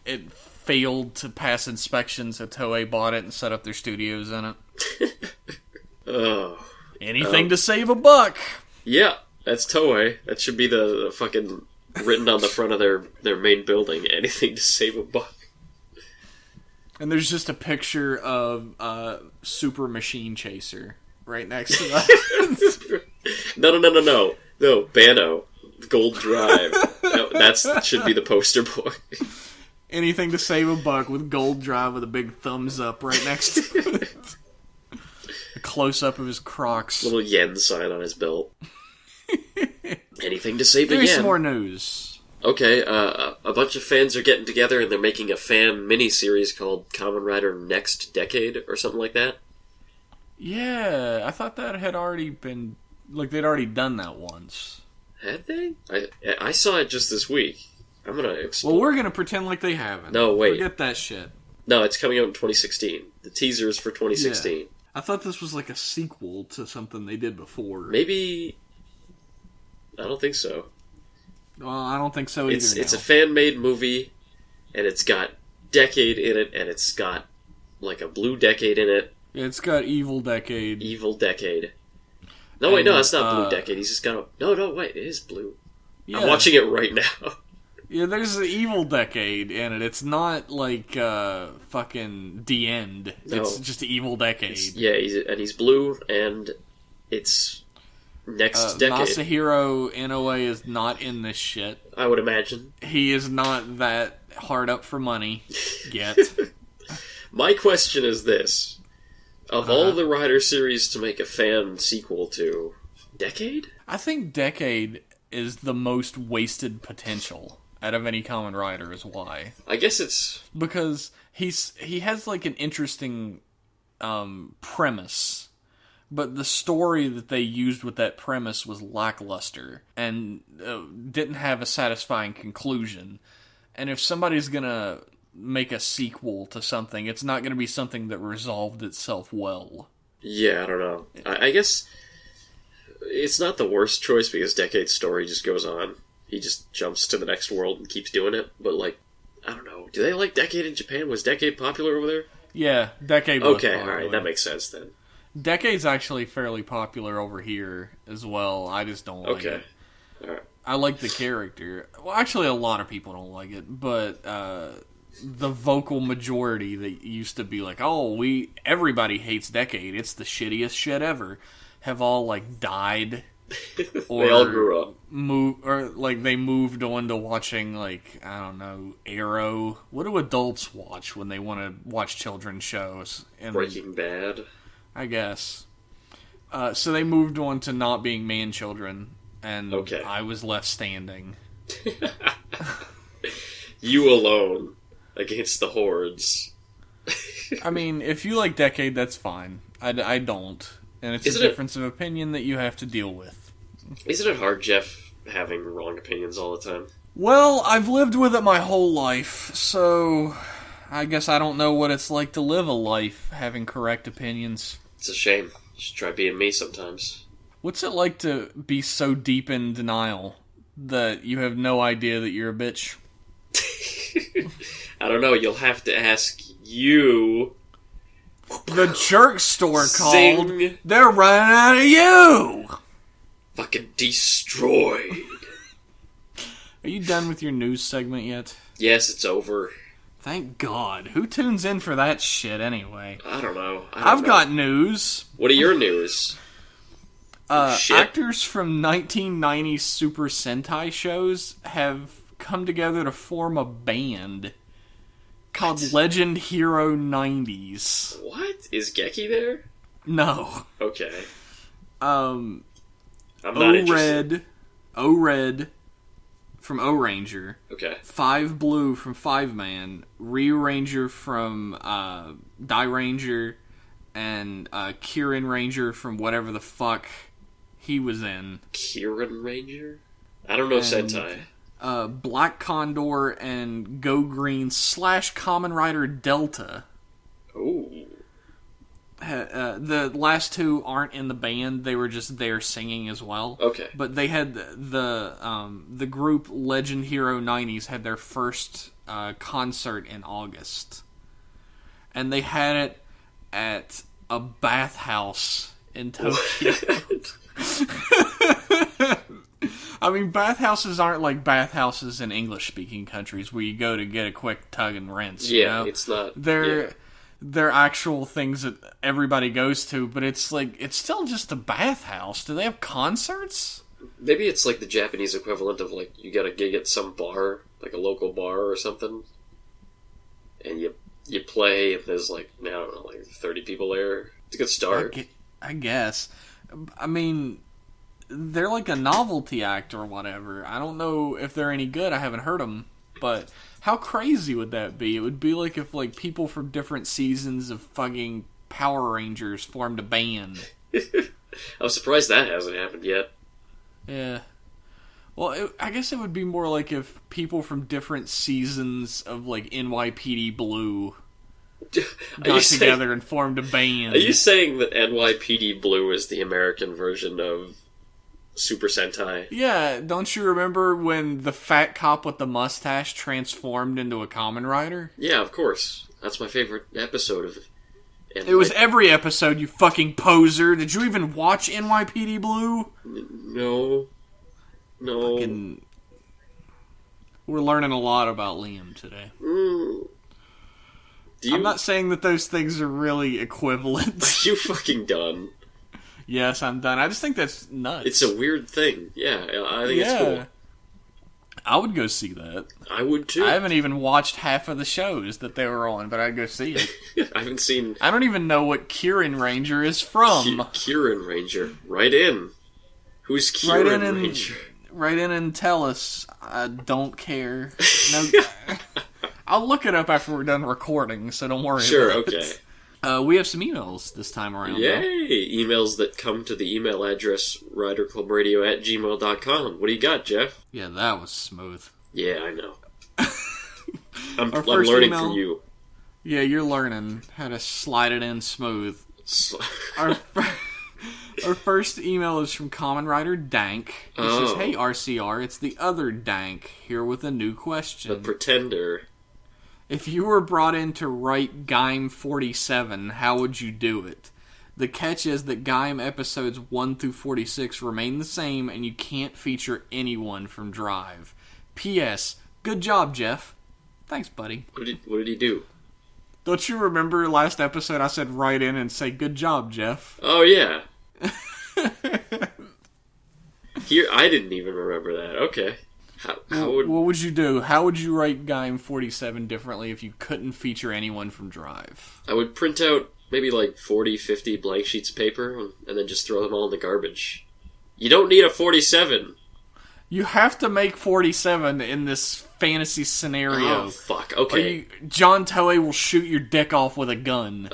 it failed to pass inspections, so Toei bought it and set up their studios in it. Oh, anything to save a buck. Yeah, that's Toei. That should be the fucking written on the front of their main building. Anything to save a buck. And there's just a picture of Super Machine Chaser right next to that. No, Bano, Gold Drive. That should be the poster boy. Anything to save a buck with Gold Drive with a big thumbs up right next to it. A close-up of his Crocs. Little yen sign on his belt. Anything to save a yen. There's some more news. Okay, a bunch of fans are getting together and they're making a fan mini-series called Kamen Rider Next Decade or something like that. Yeah, I thought that had already been... Like, they'd already done that once. Had they? I saw it just this week. I'm gonna explore. Well, we're gonna pretend like they haven't. No, wait. Forget that shit. No, it's coming out in 2016. The teaser is for 2016. Yeah. I thought this was like a sequel to something they did before. Maybe... I don't think so. Well, I don't think so either. It's a fan-made movie, and it's got Decade in it, and it's got like a blue Decade in it. It's got Evil Decade. Evil Decade. No, wait, no, that's not Blue Decade. He's just got a... No, wait, it is blue. Yeah. I'm watching it right now. Yeah, there's an Evil Decade in it. It's not like fucking The End. No. It's just Evil Decade. He's blue, and it's Next Decade. Masahiro Inoue is not in this shit. I would imagine. He is not that hard up for money yet. My question is this. Of all the Rider series to make a fan sequel to, Decade? I think Decade is the most wasted potential out of any Kamen Rider is why. I guess it's... Because he has like an interesting premise, but the story that they used with that premise was lackluster and didn't have a satisfying conclusion. And if somebody's gonna make a sequel to something, it's not going to be something that resolved itself well. Yeah, I don't know. I guess it's not the worst choice because Decade's story just goes on. He just jumps to the next world and keeps doing it. But, like, I don't know. Do they like Decade in Japan? Was Decade popular over there? Yeah, Decade was popular. Okay, alright, that makes sense then. Decade's actually fairly popular over here as well. I just don't like it. Alright. I like the character. Well, actually, a lot of people don't like it, but the vocal majority that used to be like, everybody hates Decade, it's the shittiest shit ever, have all like died They all grew up. They moved on to watching, like, I don't know, Arrow. What do adults watch when they want to watch children's shows? Breaking Bad. I guess. So they moved on to not being man-children, and I was left standing. You alone against the hordes. I mean, if you like Decade, that's fine. I don't. And it's a difference of opinion that you have to deal with. Isn't it hard, Jeff, having wrong opinions all the time? Well, I've lived with it my whole life, so I guess I don't know what it's like to live a life having correct opinions. It's a shame. You should try being me sometimes. What's it like to be so deep in denial that you have no idea that you're a bitch? I don't know. You'll have to ask you. The jerk store called. They're running out of you! Fucking destroyed. Are you done with your news segment yet? Yes, it's over. Thank God. Who tunes in for that shit anyway? I don't know. I've got news. What are your news? Actors from 1990s Super Sentai shows have come together to form a band called Legend Hero 90s. What? Is Geki there? No. Okay. I'm not interested. O-Red from O-Ranger. Okay. Five Blue from Five Man. Ryu Ranger from Die Ranger. And Kirin Ranger from whatever the fuck he was in. Kirin Ranger? I don't know Sentai. Black Condor and Go Green / Kamen Rider Delta. Oh. The last two aren't in the band; they were just there singing as well. Okay. But they had the group Legend Hero 90s had their first concert in August, and they had it at a bathhouse in Tokyo. I mean, bathhouses aren't like bathhouses in English-speaking countries where you go to get a quick tug and rinse. Yeah, you know? It's not. They're actual things that everybody goes to, but it's still just a bathhouse. Do they have concerts? Maybe it's like the Japanese equivalent of like you got a gig at some bar, like a local bar or something, and you play. If there's like I don't know, like 30 people there, it's a good start. I guess. I mean, they're like a novelty act or whatever. I don't know if they're any good. I haven't heard them, but how crazy would that be? It would be like if like people from different seasons of fucking Power Rangers formed a band. I'm surprised that hasn't happened yet. Yeah. Well, I guess it would be more like if people from different seasons of like NYPD Blue got together and formed a band. Are you saying that NYPD Blue is the American version of Super Sentai? Yeah, don't you remember when the fat cop with the mustache transformed into a Kamen Rider? Yeah, of course. That's my favorite episode of It was every episode, you fucking poser. Did you even watch NYPD Blue? No. Fucking... We're learning a lot about Liam today. I'm not saying that those things are really equivalent. Are you fucking done? Yes, I'm done. I just think that's nuts. It's a weird thing. Yeah, I think it's cool. I would go see that. I would too. I haven't even watched half of the shows that they were on, but I'd go see it. I haven't seen... I don't even know what Kirin Ranger is from. Kirin Ranger. Write in. Who's Kirin Ranger? Write in and tell us. I don't care. No, I'll look it up after we're done recording, so don't worry about it. Sure, okay. We have some emails this time around. Yay! Emails that come to the email address riderclubradio@gmail.com. What do you got, Jeff? Yeah, that was smooth. Yeah, I know. I'm learning from you. Yeah, you're learning how to slide it in smooth. Our first email is from Kamen Rider Dank. He says, "Hey RCR, it's the other Dank here with a new question. The Pretender. If you were brought in to write Gaim 47, how would you do it? The catch is that Gaim episodes 1 through 46 remain the same, and you can't feature anyone from Drive. P.S. Good job, Jeff." Thanks, buddy. What did he do? Don't you remember last episode I said write in and say good job, Jeff? Oh, yeah. Here, I didn't even remember that. Okay. What would you do? How would you write Guy 47 differently if you couldn't feature anyone from Drive? I would print out maybe like 40, 50 blank sheets of paper and then just throw them all in the garbage. You don't need a 47. You have to make 47 in this fantasy scenario. Oh, fuck. Okay. John Toei will shoot your dick off with a gun.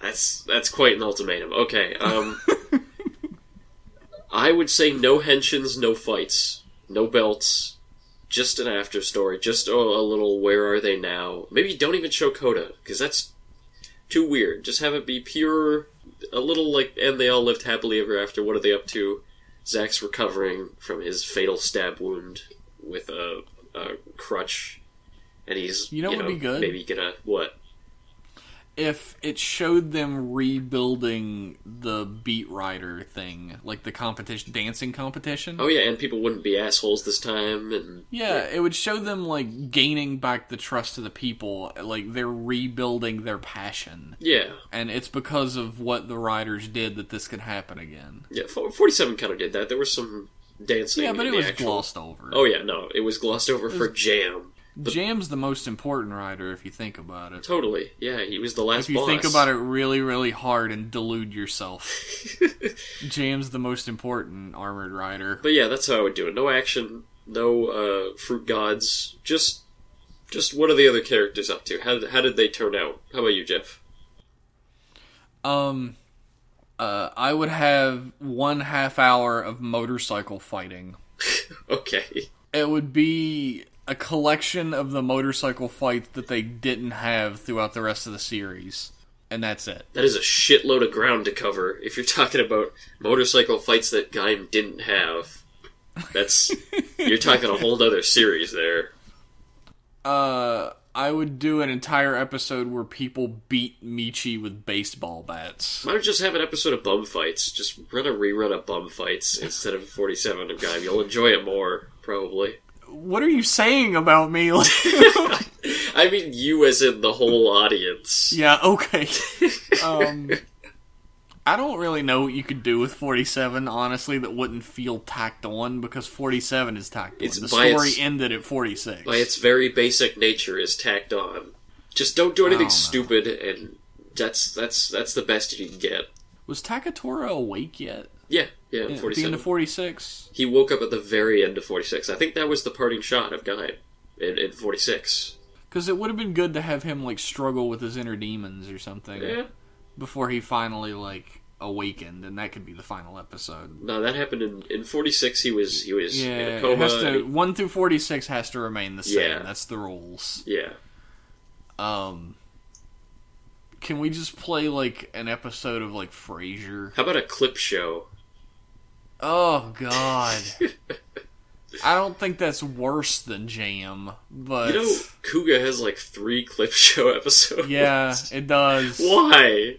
That's quite an ultimatum. Okay, I would say no henshins, no fights, no belts, just an after story, just a little where are they now. Maybe don't even show Coda, because that's too weird. Just have it be pure, a little like, and they all lived happily ever after, what are they up to? Zach's recovering from his fatal stab wound with a crutch, and he's, what would be good? Maybe gonna, what? If it showed them rebuilding the Beat Rider thing, like the competition, dancing competition. Oh yeah, and people wouldn't be assholes this time, and it would show them like gaining back the trust of the people, like they're rebuilding their passion. Yeah, and it's because of what the riders did that this could happen again. Yeah, 47 kind of did that. There was some dancing. Yeah, but it was glossed over. Oh yeah, no, it was glossed over for Jam. Jam's the most important rider if you think about it. Totally. Yeah, he was the last boss. If you think about it really, really hard and delude yourself. Jam's the most important armored rider. But yeah, that's how I would do it. No action, no fruit gods. Just what are the other characters up to? How did they turn out? How about you, Jeff? I would have 1/2 hour of motorcycle fighting. Okay. It would be a collection of the motorcycle fights that they didn't have throughout the rest of the series. And that's it. That is a shitload of ground to cover. If you're talking about motorcycle fights that Gaim didn't have, you're talking a whole other series there. I would do an entire episode where people beat Michi with baseball bats. Why don't you just have an episode of bum fights? Just run a rerun of bum fights instead of 47 of Gaim. You'll enjoy it more, probably. What are you saying about me? I mean you as in the whole audience. Yeah, okay. I don't really know what you could do with 47, honestly, that wouldn't feel tacked on, because 47 is tacked on. The story ended at 46. By its very basic nature is tacked on. Just don't do anything stupid, and that's the best you can get. Was Takatora awake yet? Yeah, 47. At the end of 46? He woke up at the very end of 46. I think that was the parting shot of Guy in 46. Because it would have been good to have him, struggle with his inner demons or something. Yeah. Before he finally, awakened, and that could be the final episode. No, that happened in 46. He was in a coma. 1 through 46 has to remain the same. Yeah. That's the rules. Yeah. Can we just play, an episode of, Frasier? How about a clip show? Oh, God. I don't think that's worse than Jam, but... Kuga has, 3 clip show episodes. Yeah, it does. Why?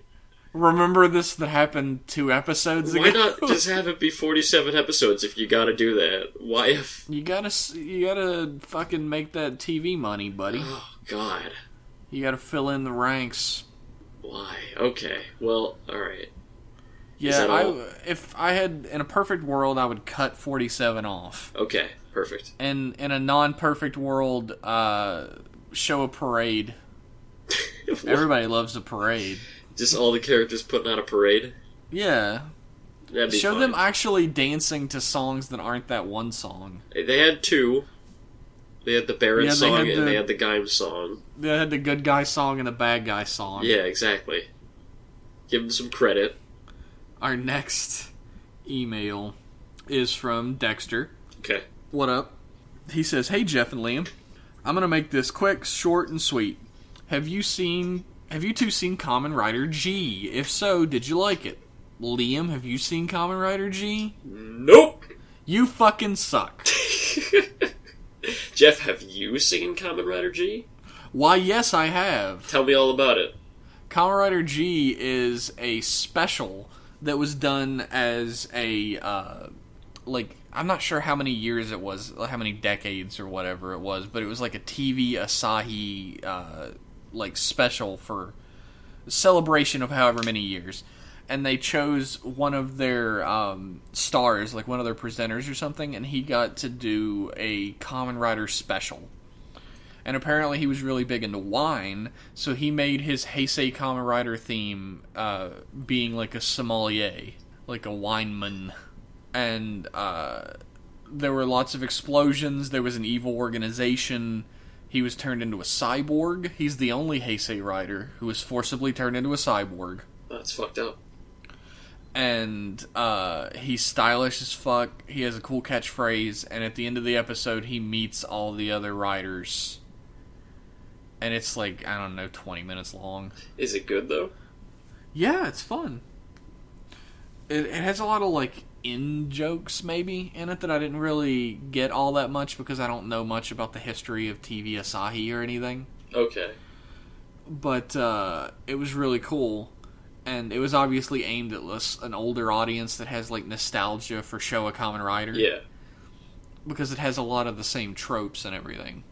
Remember this that happened 2 episodes ago? Why not just have it be 47 episodes if you gotta do that? Why if... You gotta fucking make that TV money, buddy. Oh, God. You gotta fill in the ranks. Why? Okay. Well, alright. Yeah, if I had... In a perfect world, I would cut 47 off. Okay, perfect. And in a non-perfect world, show a parade. Everybody loves a parade. Just all the characters putting on a parade? Yeah. That'd be Show fun. them actually dancing to songs that aren't that one song. They had 2. They had the Baron song and they had the Gaim song. They had the good guy song and the bad guy song. Yeah, exactly. Give them some credit. Our next email is from Dexter. Okay. What up? He says, "Hey Jeff and Liam, I'm gonna make this quick, short, and sweet. Have you two seen Kamen Rider G? If so, did you like it? Liam, have you seen Kamen Rider G? Nope. You fucking suck." Jeff, have you seen Kamen Rider G? Why, yes, I have. Tell me all about it. Kamen Rider G is a special that was done as a, I'm not sure how many years it was, how many decades or whatever it was, but it was like a TV Asahi, special for celebration of however many years. and they chose one of their stars, like one of their presenters or something, and he got to do a Kamen Rider special. And apparently he was really big into wine, so he made his Heisei Kamen Rider theme being like a sommelier, like a wineman. And there were lots of explosions, there was an evil organization, he was turned into a cyborg. He's the only Heisei rider who was forcibly turned into a cyborg. That's fucked up. And he's stylish as fuck, he has a cool catchphrase, and at the end of the episode he meets all the other riders. And it's like, I don't know, 20 minutes long. Is it good, though? Yeah, it's fun. It has a lot of, like, in-jokes, maybe, in it that I didn't really get all that much because I don't know much about the history of TV Asahi or anything. Okay. But it was really cool. And it was obviously aimed at an older audience that has, like, nostalgia for Showa Kamen Rider. Yeah. Because it has a lot of the same tropes and everything.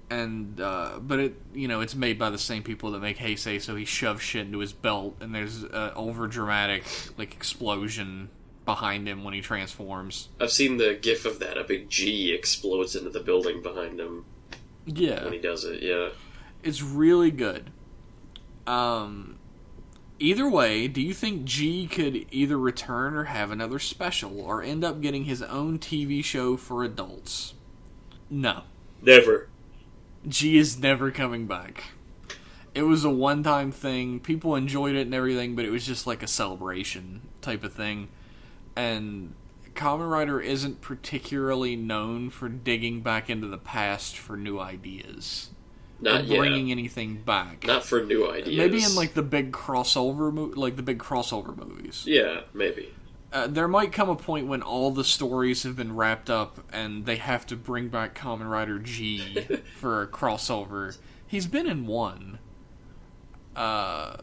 And, but it, it's made by the same people that make Heisei, so he shoves shit into his belt, and there's an over-dramatic, like, explosion behind him when he transforms. I've seen the gif of that. A big G explodes into the building behind him. Yeah. When he does it, yeah. It's really good. Either way, do you think G could either return or have another special, or end up getting his own TV show for adults? No. Never. G is never coming back. It was a one-time thing. People enjoyed it and everything, but it was just like a celebration type of thing. And Kamen Rider isn't particularly known for digging back into the past for new ideas. Not yet. Bringing anything back. Not for new ideas. Maybe in like the big crossover movies. Yeah, maybe. There might come a point when all the stories have been wrapped up and they have to bring back Kamen Rider G for a crossover. He's been in one. I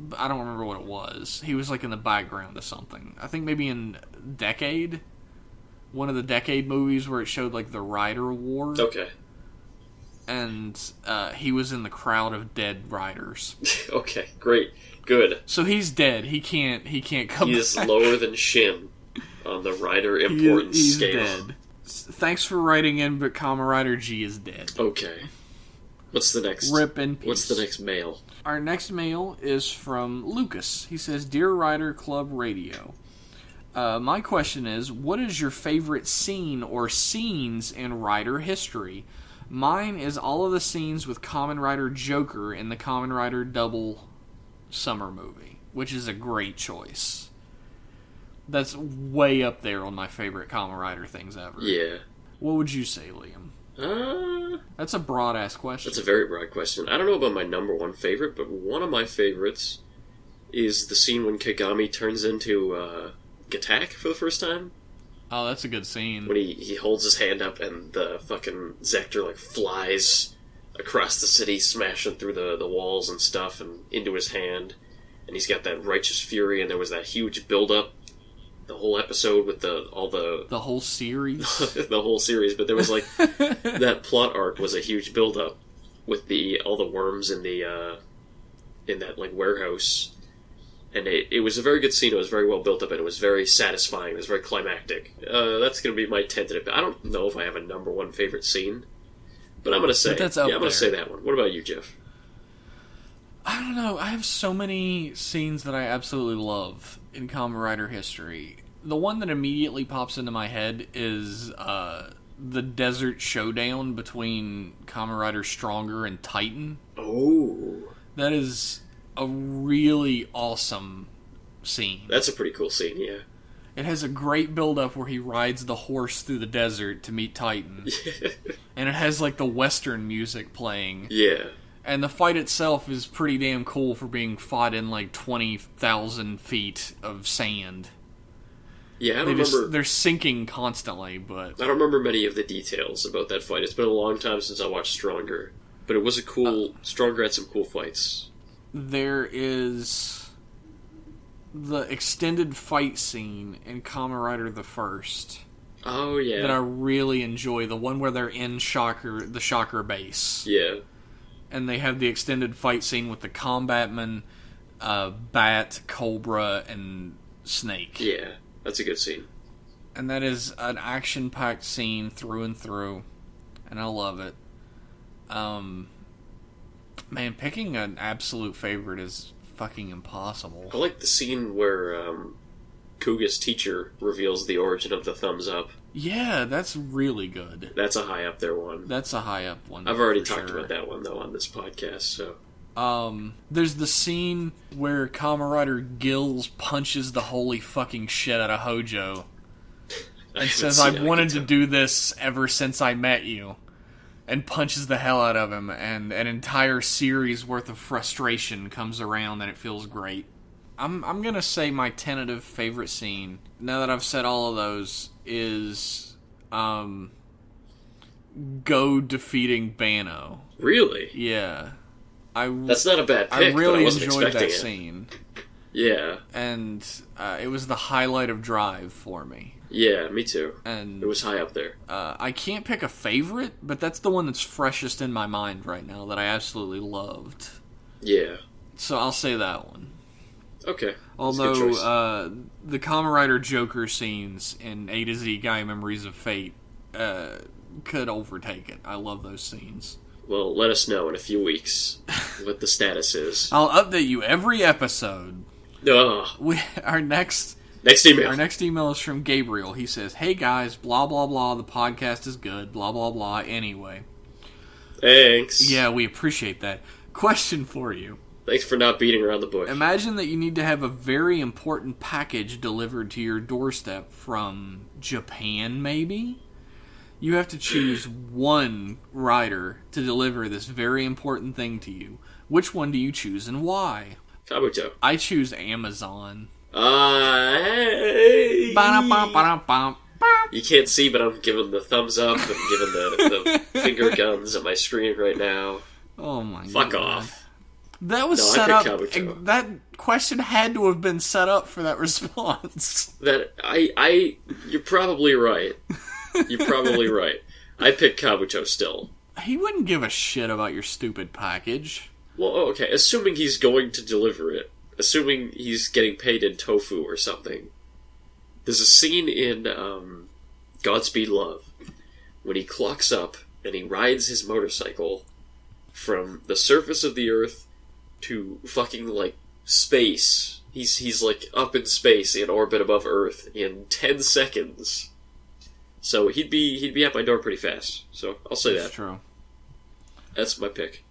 don't remember what it was. He was like in the background of something. I think maybe in Decade. One of the Decade movies where it showed like the Rider War. Okay. And he was in the crowd of dead riders. Okay, great. Good. So he's dead. He can't come back. He is lower than Shin on the Rider importance he's scale. Dead. Thanks for writing in, but Kamen Rider G is dead. Okay. What's the next? Rip in peace. What's the next mail? Our next mail is from Lucas. He says, Dear Rider Club Radio, my question is, what is your favorite scene or scenes in Rider history? Mine is all of the scenes with Kamen Rider Joker in the Kamen Rider Double Summer movie, which is a great choice. That's way up there on my favorite Kamen Rider things ever. Yeah. What would you say, Liam? That's a broad-ass question. That's a very broad question. I don't know about my number one favorite, but one of my favorites is the scene when Kagami turns into Gattack for the first time. Oh, that's a good scene. When he holds his hand up and the fucking Zector like flies across the city, smashing through the walls and stuff and into his hand. And he's got that righteous fury, and there was that huge build-up the whole episode with the whole series. The whole series, but there was like that plot arc was a huge build-up with all the worms in that like warehouse. And it was a very good scene. It was very well built up, and it was very satisfying. It was very climactic. That's going to be my tentative. I don't know if I have a number one favorite scene, but I'm going to say, I'm going to say that one. What about you, Jeff? I don't know. I have so many scenes that I absolutely love in Kamen Rider history. The one that immediately pops into my head is the desert showdown between Kamen Rider Stronger and Typin. Oh, that is a really awesome scene. That's a pretty cool scene, yeah. It has a great build-up where he rides the horse through the desert to meet Typin. And it has, like, the Western music playing. Yeah. And the fight itself is pretty damn cool for being fought in, like, 20,000 feet of sand. Yeah, I don't remember... They're sinking constantly, but... I don't remember many of the details about that fight. It's been a long time since I watched Stronger. But it was a cool... Stronger had some cool fights. There is the extended fight scene in Kamen Rider the First. Oh, yeah. That I really enjoy. The one where they're in the Shocker base. Yeah. And they have the extended fight scene with the combatmen Bat, Cobra, and Snake. Yeah, that's a good scene. And that is an action-packed scene through and through, and I love it. Man, picking an absolute favorite is fucking impossible. I like the scene where Kuga's teacher reveals the origin of the thumbs up. Yeah, that's really good. That's a high up there one. That's a high up one. I've already talked about that one, though, on this podcast, so... There's the scene where Kamen Rider Gills punches the holy fucking shit out of Hojo. And says, I've wanted to do this ever since I met you. And punches the hell out of him, and an entire series worth of frustration comes around, and it feels great. I'm gonna say my tentative favorite scene, now that I've said all of those, is Go defeating Bano. Really? Yeah. That's not a bad pick, I really but I enjoyed that it. scene. Yeah. And it was the highlight of Drive for me. Yeah, me too. And it was high up there. I can't pick a favorite, but that's the one that's freshest in my mind right now that I absolutely loved. Yeah. So I'll say that one. Okay. Although the Kamen Rider Joker scenes in A to Z Guy Memories of Fate could overtake it. I love those scenes. Well, let us know in a few weeks what the status is. I'll update you every episode. Our next email. Our next email is from Gabriel. He says, "Hey guys, blah blah blah. The podcast is good. Blah blah blah. Anyway, thanks. Yeah, we appreciate that. Question for you. Thanks for not beating around the bush. Imagine that you need to have a very important package delivered to your doorstep from Japan, maybe? You have to choose one rider to deliver this very important thing to you. Which one do you choose and why?" Kabuto. I choose Amazon. Hey. You can't see, but I'm giving the thumbs up. I'm giving the finger guns at my screen right now. Oh my god. Fuck off. That was set up. That question had to have been set up for that response. You're probably right. You're probably right. I picked Kabuto still. He wouldn't give a shit about your stupid package. Well, okay, assuming he's going to deliver it. Assuming he's getting paid in tofu or something. There's a scene in Godspeed Love when he clocks up and he rides his motorcycle from the surface of the Earth to fucking, like, space. He's like, up in space in orbit above Earth in 10 seconds. So he'd be at my door pretty fast. So I'll say That's true. That's my pick.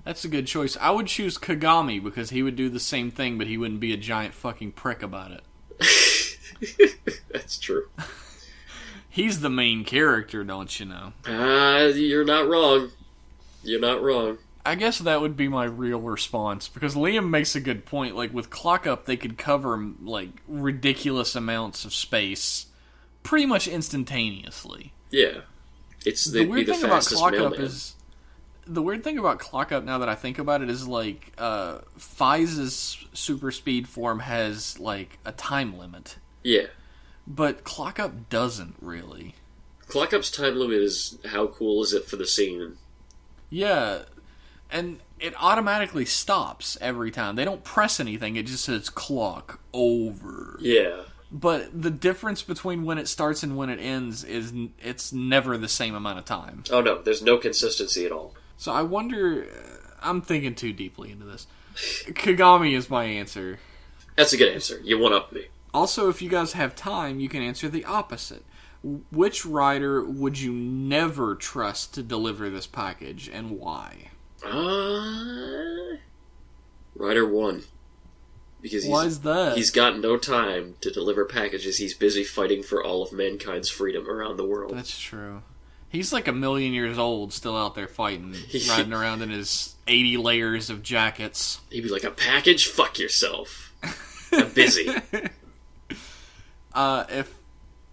That's a good choice. I would choose Kagami because he would do the same thing, but he wouldn't be a giant fucking prick about it. That's true. He's the main character, don't you know? You're not wrong. You're not wrong. I guess that would be my real response, because Liam makes a good point. Like, with Clock Up, they could cover, like, ridiculous amounts of space pretty much instantaneously. Yeah. They'd be the fastest mailman. The weird thing about Clock Up, now that I think about it, is, like, Fize's super speed form has, like, a time limit. Yeah. But Clock Up doesn't, really. Clock Up's time limit is how cool is it for the scene? Yeah, and it automatically stops every time. They don't press anything, it just says clock over. Yeah. But the difference between when it starts and when it ends is it's never the same amount of time. Oh no, there's no consistency at all. So I wonder, I'm thinking too deeply into this. Kagami is my answer. That's a good answer. You one-up me. Also, if you guys have time, you can answer the opposite. Which rider would you never trust to deliver this package, and why? Rider 1. Because why is that? He's got no time to deliver packages. He's busy fighting for all of mankind's freedom around the world. That's true. He's like 1,000,000 years old, still out there fighting, riding around in his 80 layers of jackets. He'd be like, a package? Fuck yourself. I'm busy. If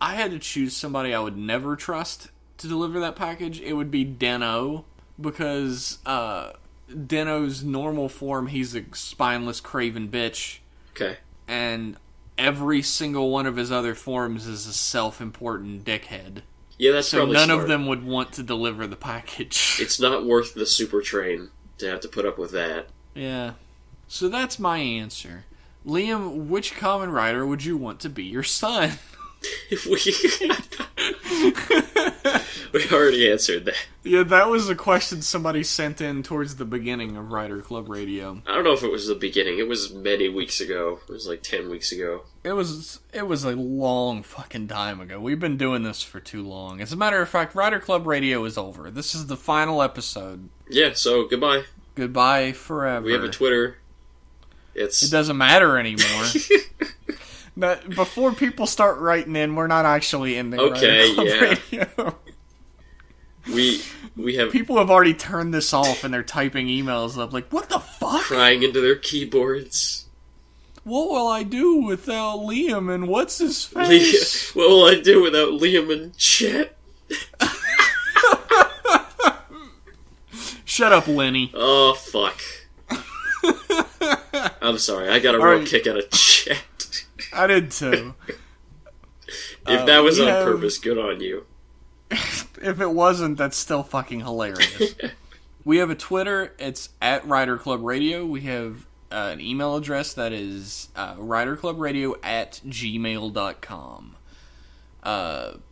I had to choose somebody I would never trust to deliver that package, it would be Den-O, because Den-O's normal form, he's a spineless, craven bitch. Okay. And every single one of his other forms is a self-important dickhead. Yeah, that's so probably none smart. of them would want to deliver the package. It's not worth the super train to have to put up with that. Yeah. So that's my answer. Liam, which Kamen Rider would you want to be your son? We already answered that. Yeah, that was a question somebody sent in towards the beginning of Rider Club Radio. I don't know if it was the beginning. It was many weeks ago. It was like 10 weeks ago. It was a long fucking time ago. We've been doing this for too long. As a matter of fact, Rider Club Radio is over. This is the final episode. Yeah, so goodbye. Goodbye forever. We have a Twitter. It doesn't matter anymore. Now, before people start writing in, we're not actually ending okay, Rider Club Radio. We have people have already turned this off and they're typing emails up like, what the fuck? Crying into their keyboards. What will I do without Liam and what's his face? What will I do without Liam and Chet? Shut up, Lenny. Oh, fuck. I'm sorry, I got a real kick out of Chet. I did too. If that was on purpose, good on you. If it wasn't, that's still fucking hilarious. We have a Twitter. It's at Rider Club Radio. We have an email address that is riderclubradio@gmail.com.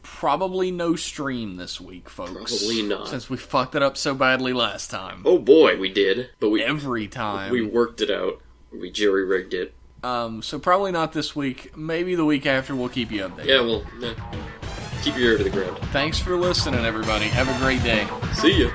Probably no stream this week, folks. Probably not. Since we fucked it up so badly last time. Oh boy, we did. But every time. We worked it out. We jerry-rigged it. So probably not this week. Maybe the week after we'll keep you updated. Yeah, well, keep your ear to the ground. Thanks for listening, everybody. Have a great day. See ya.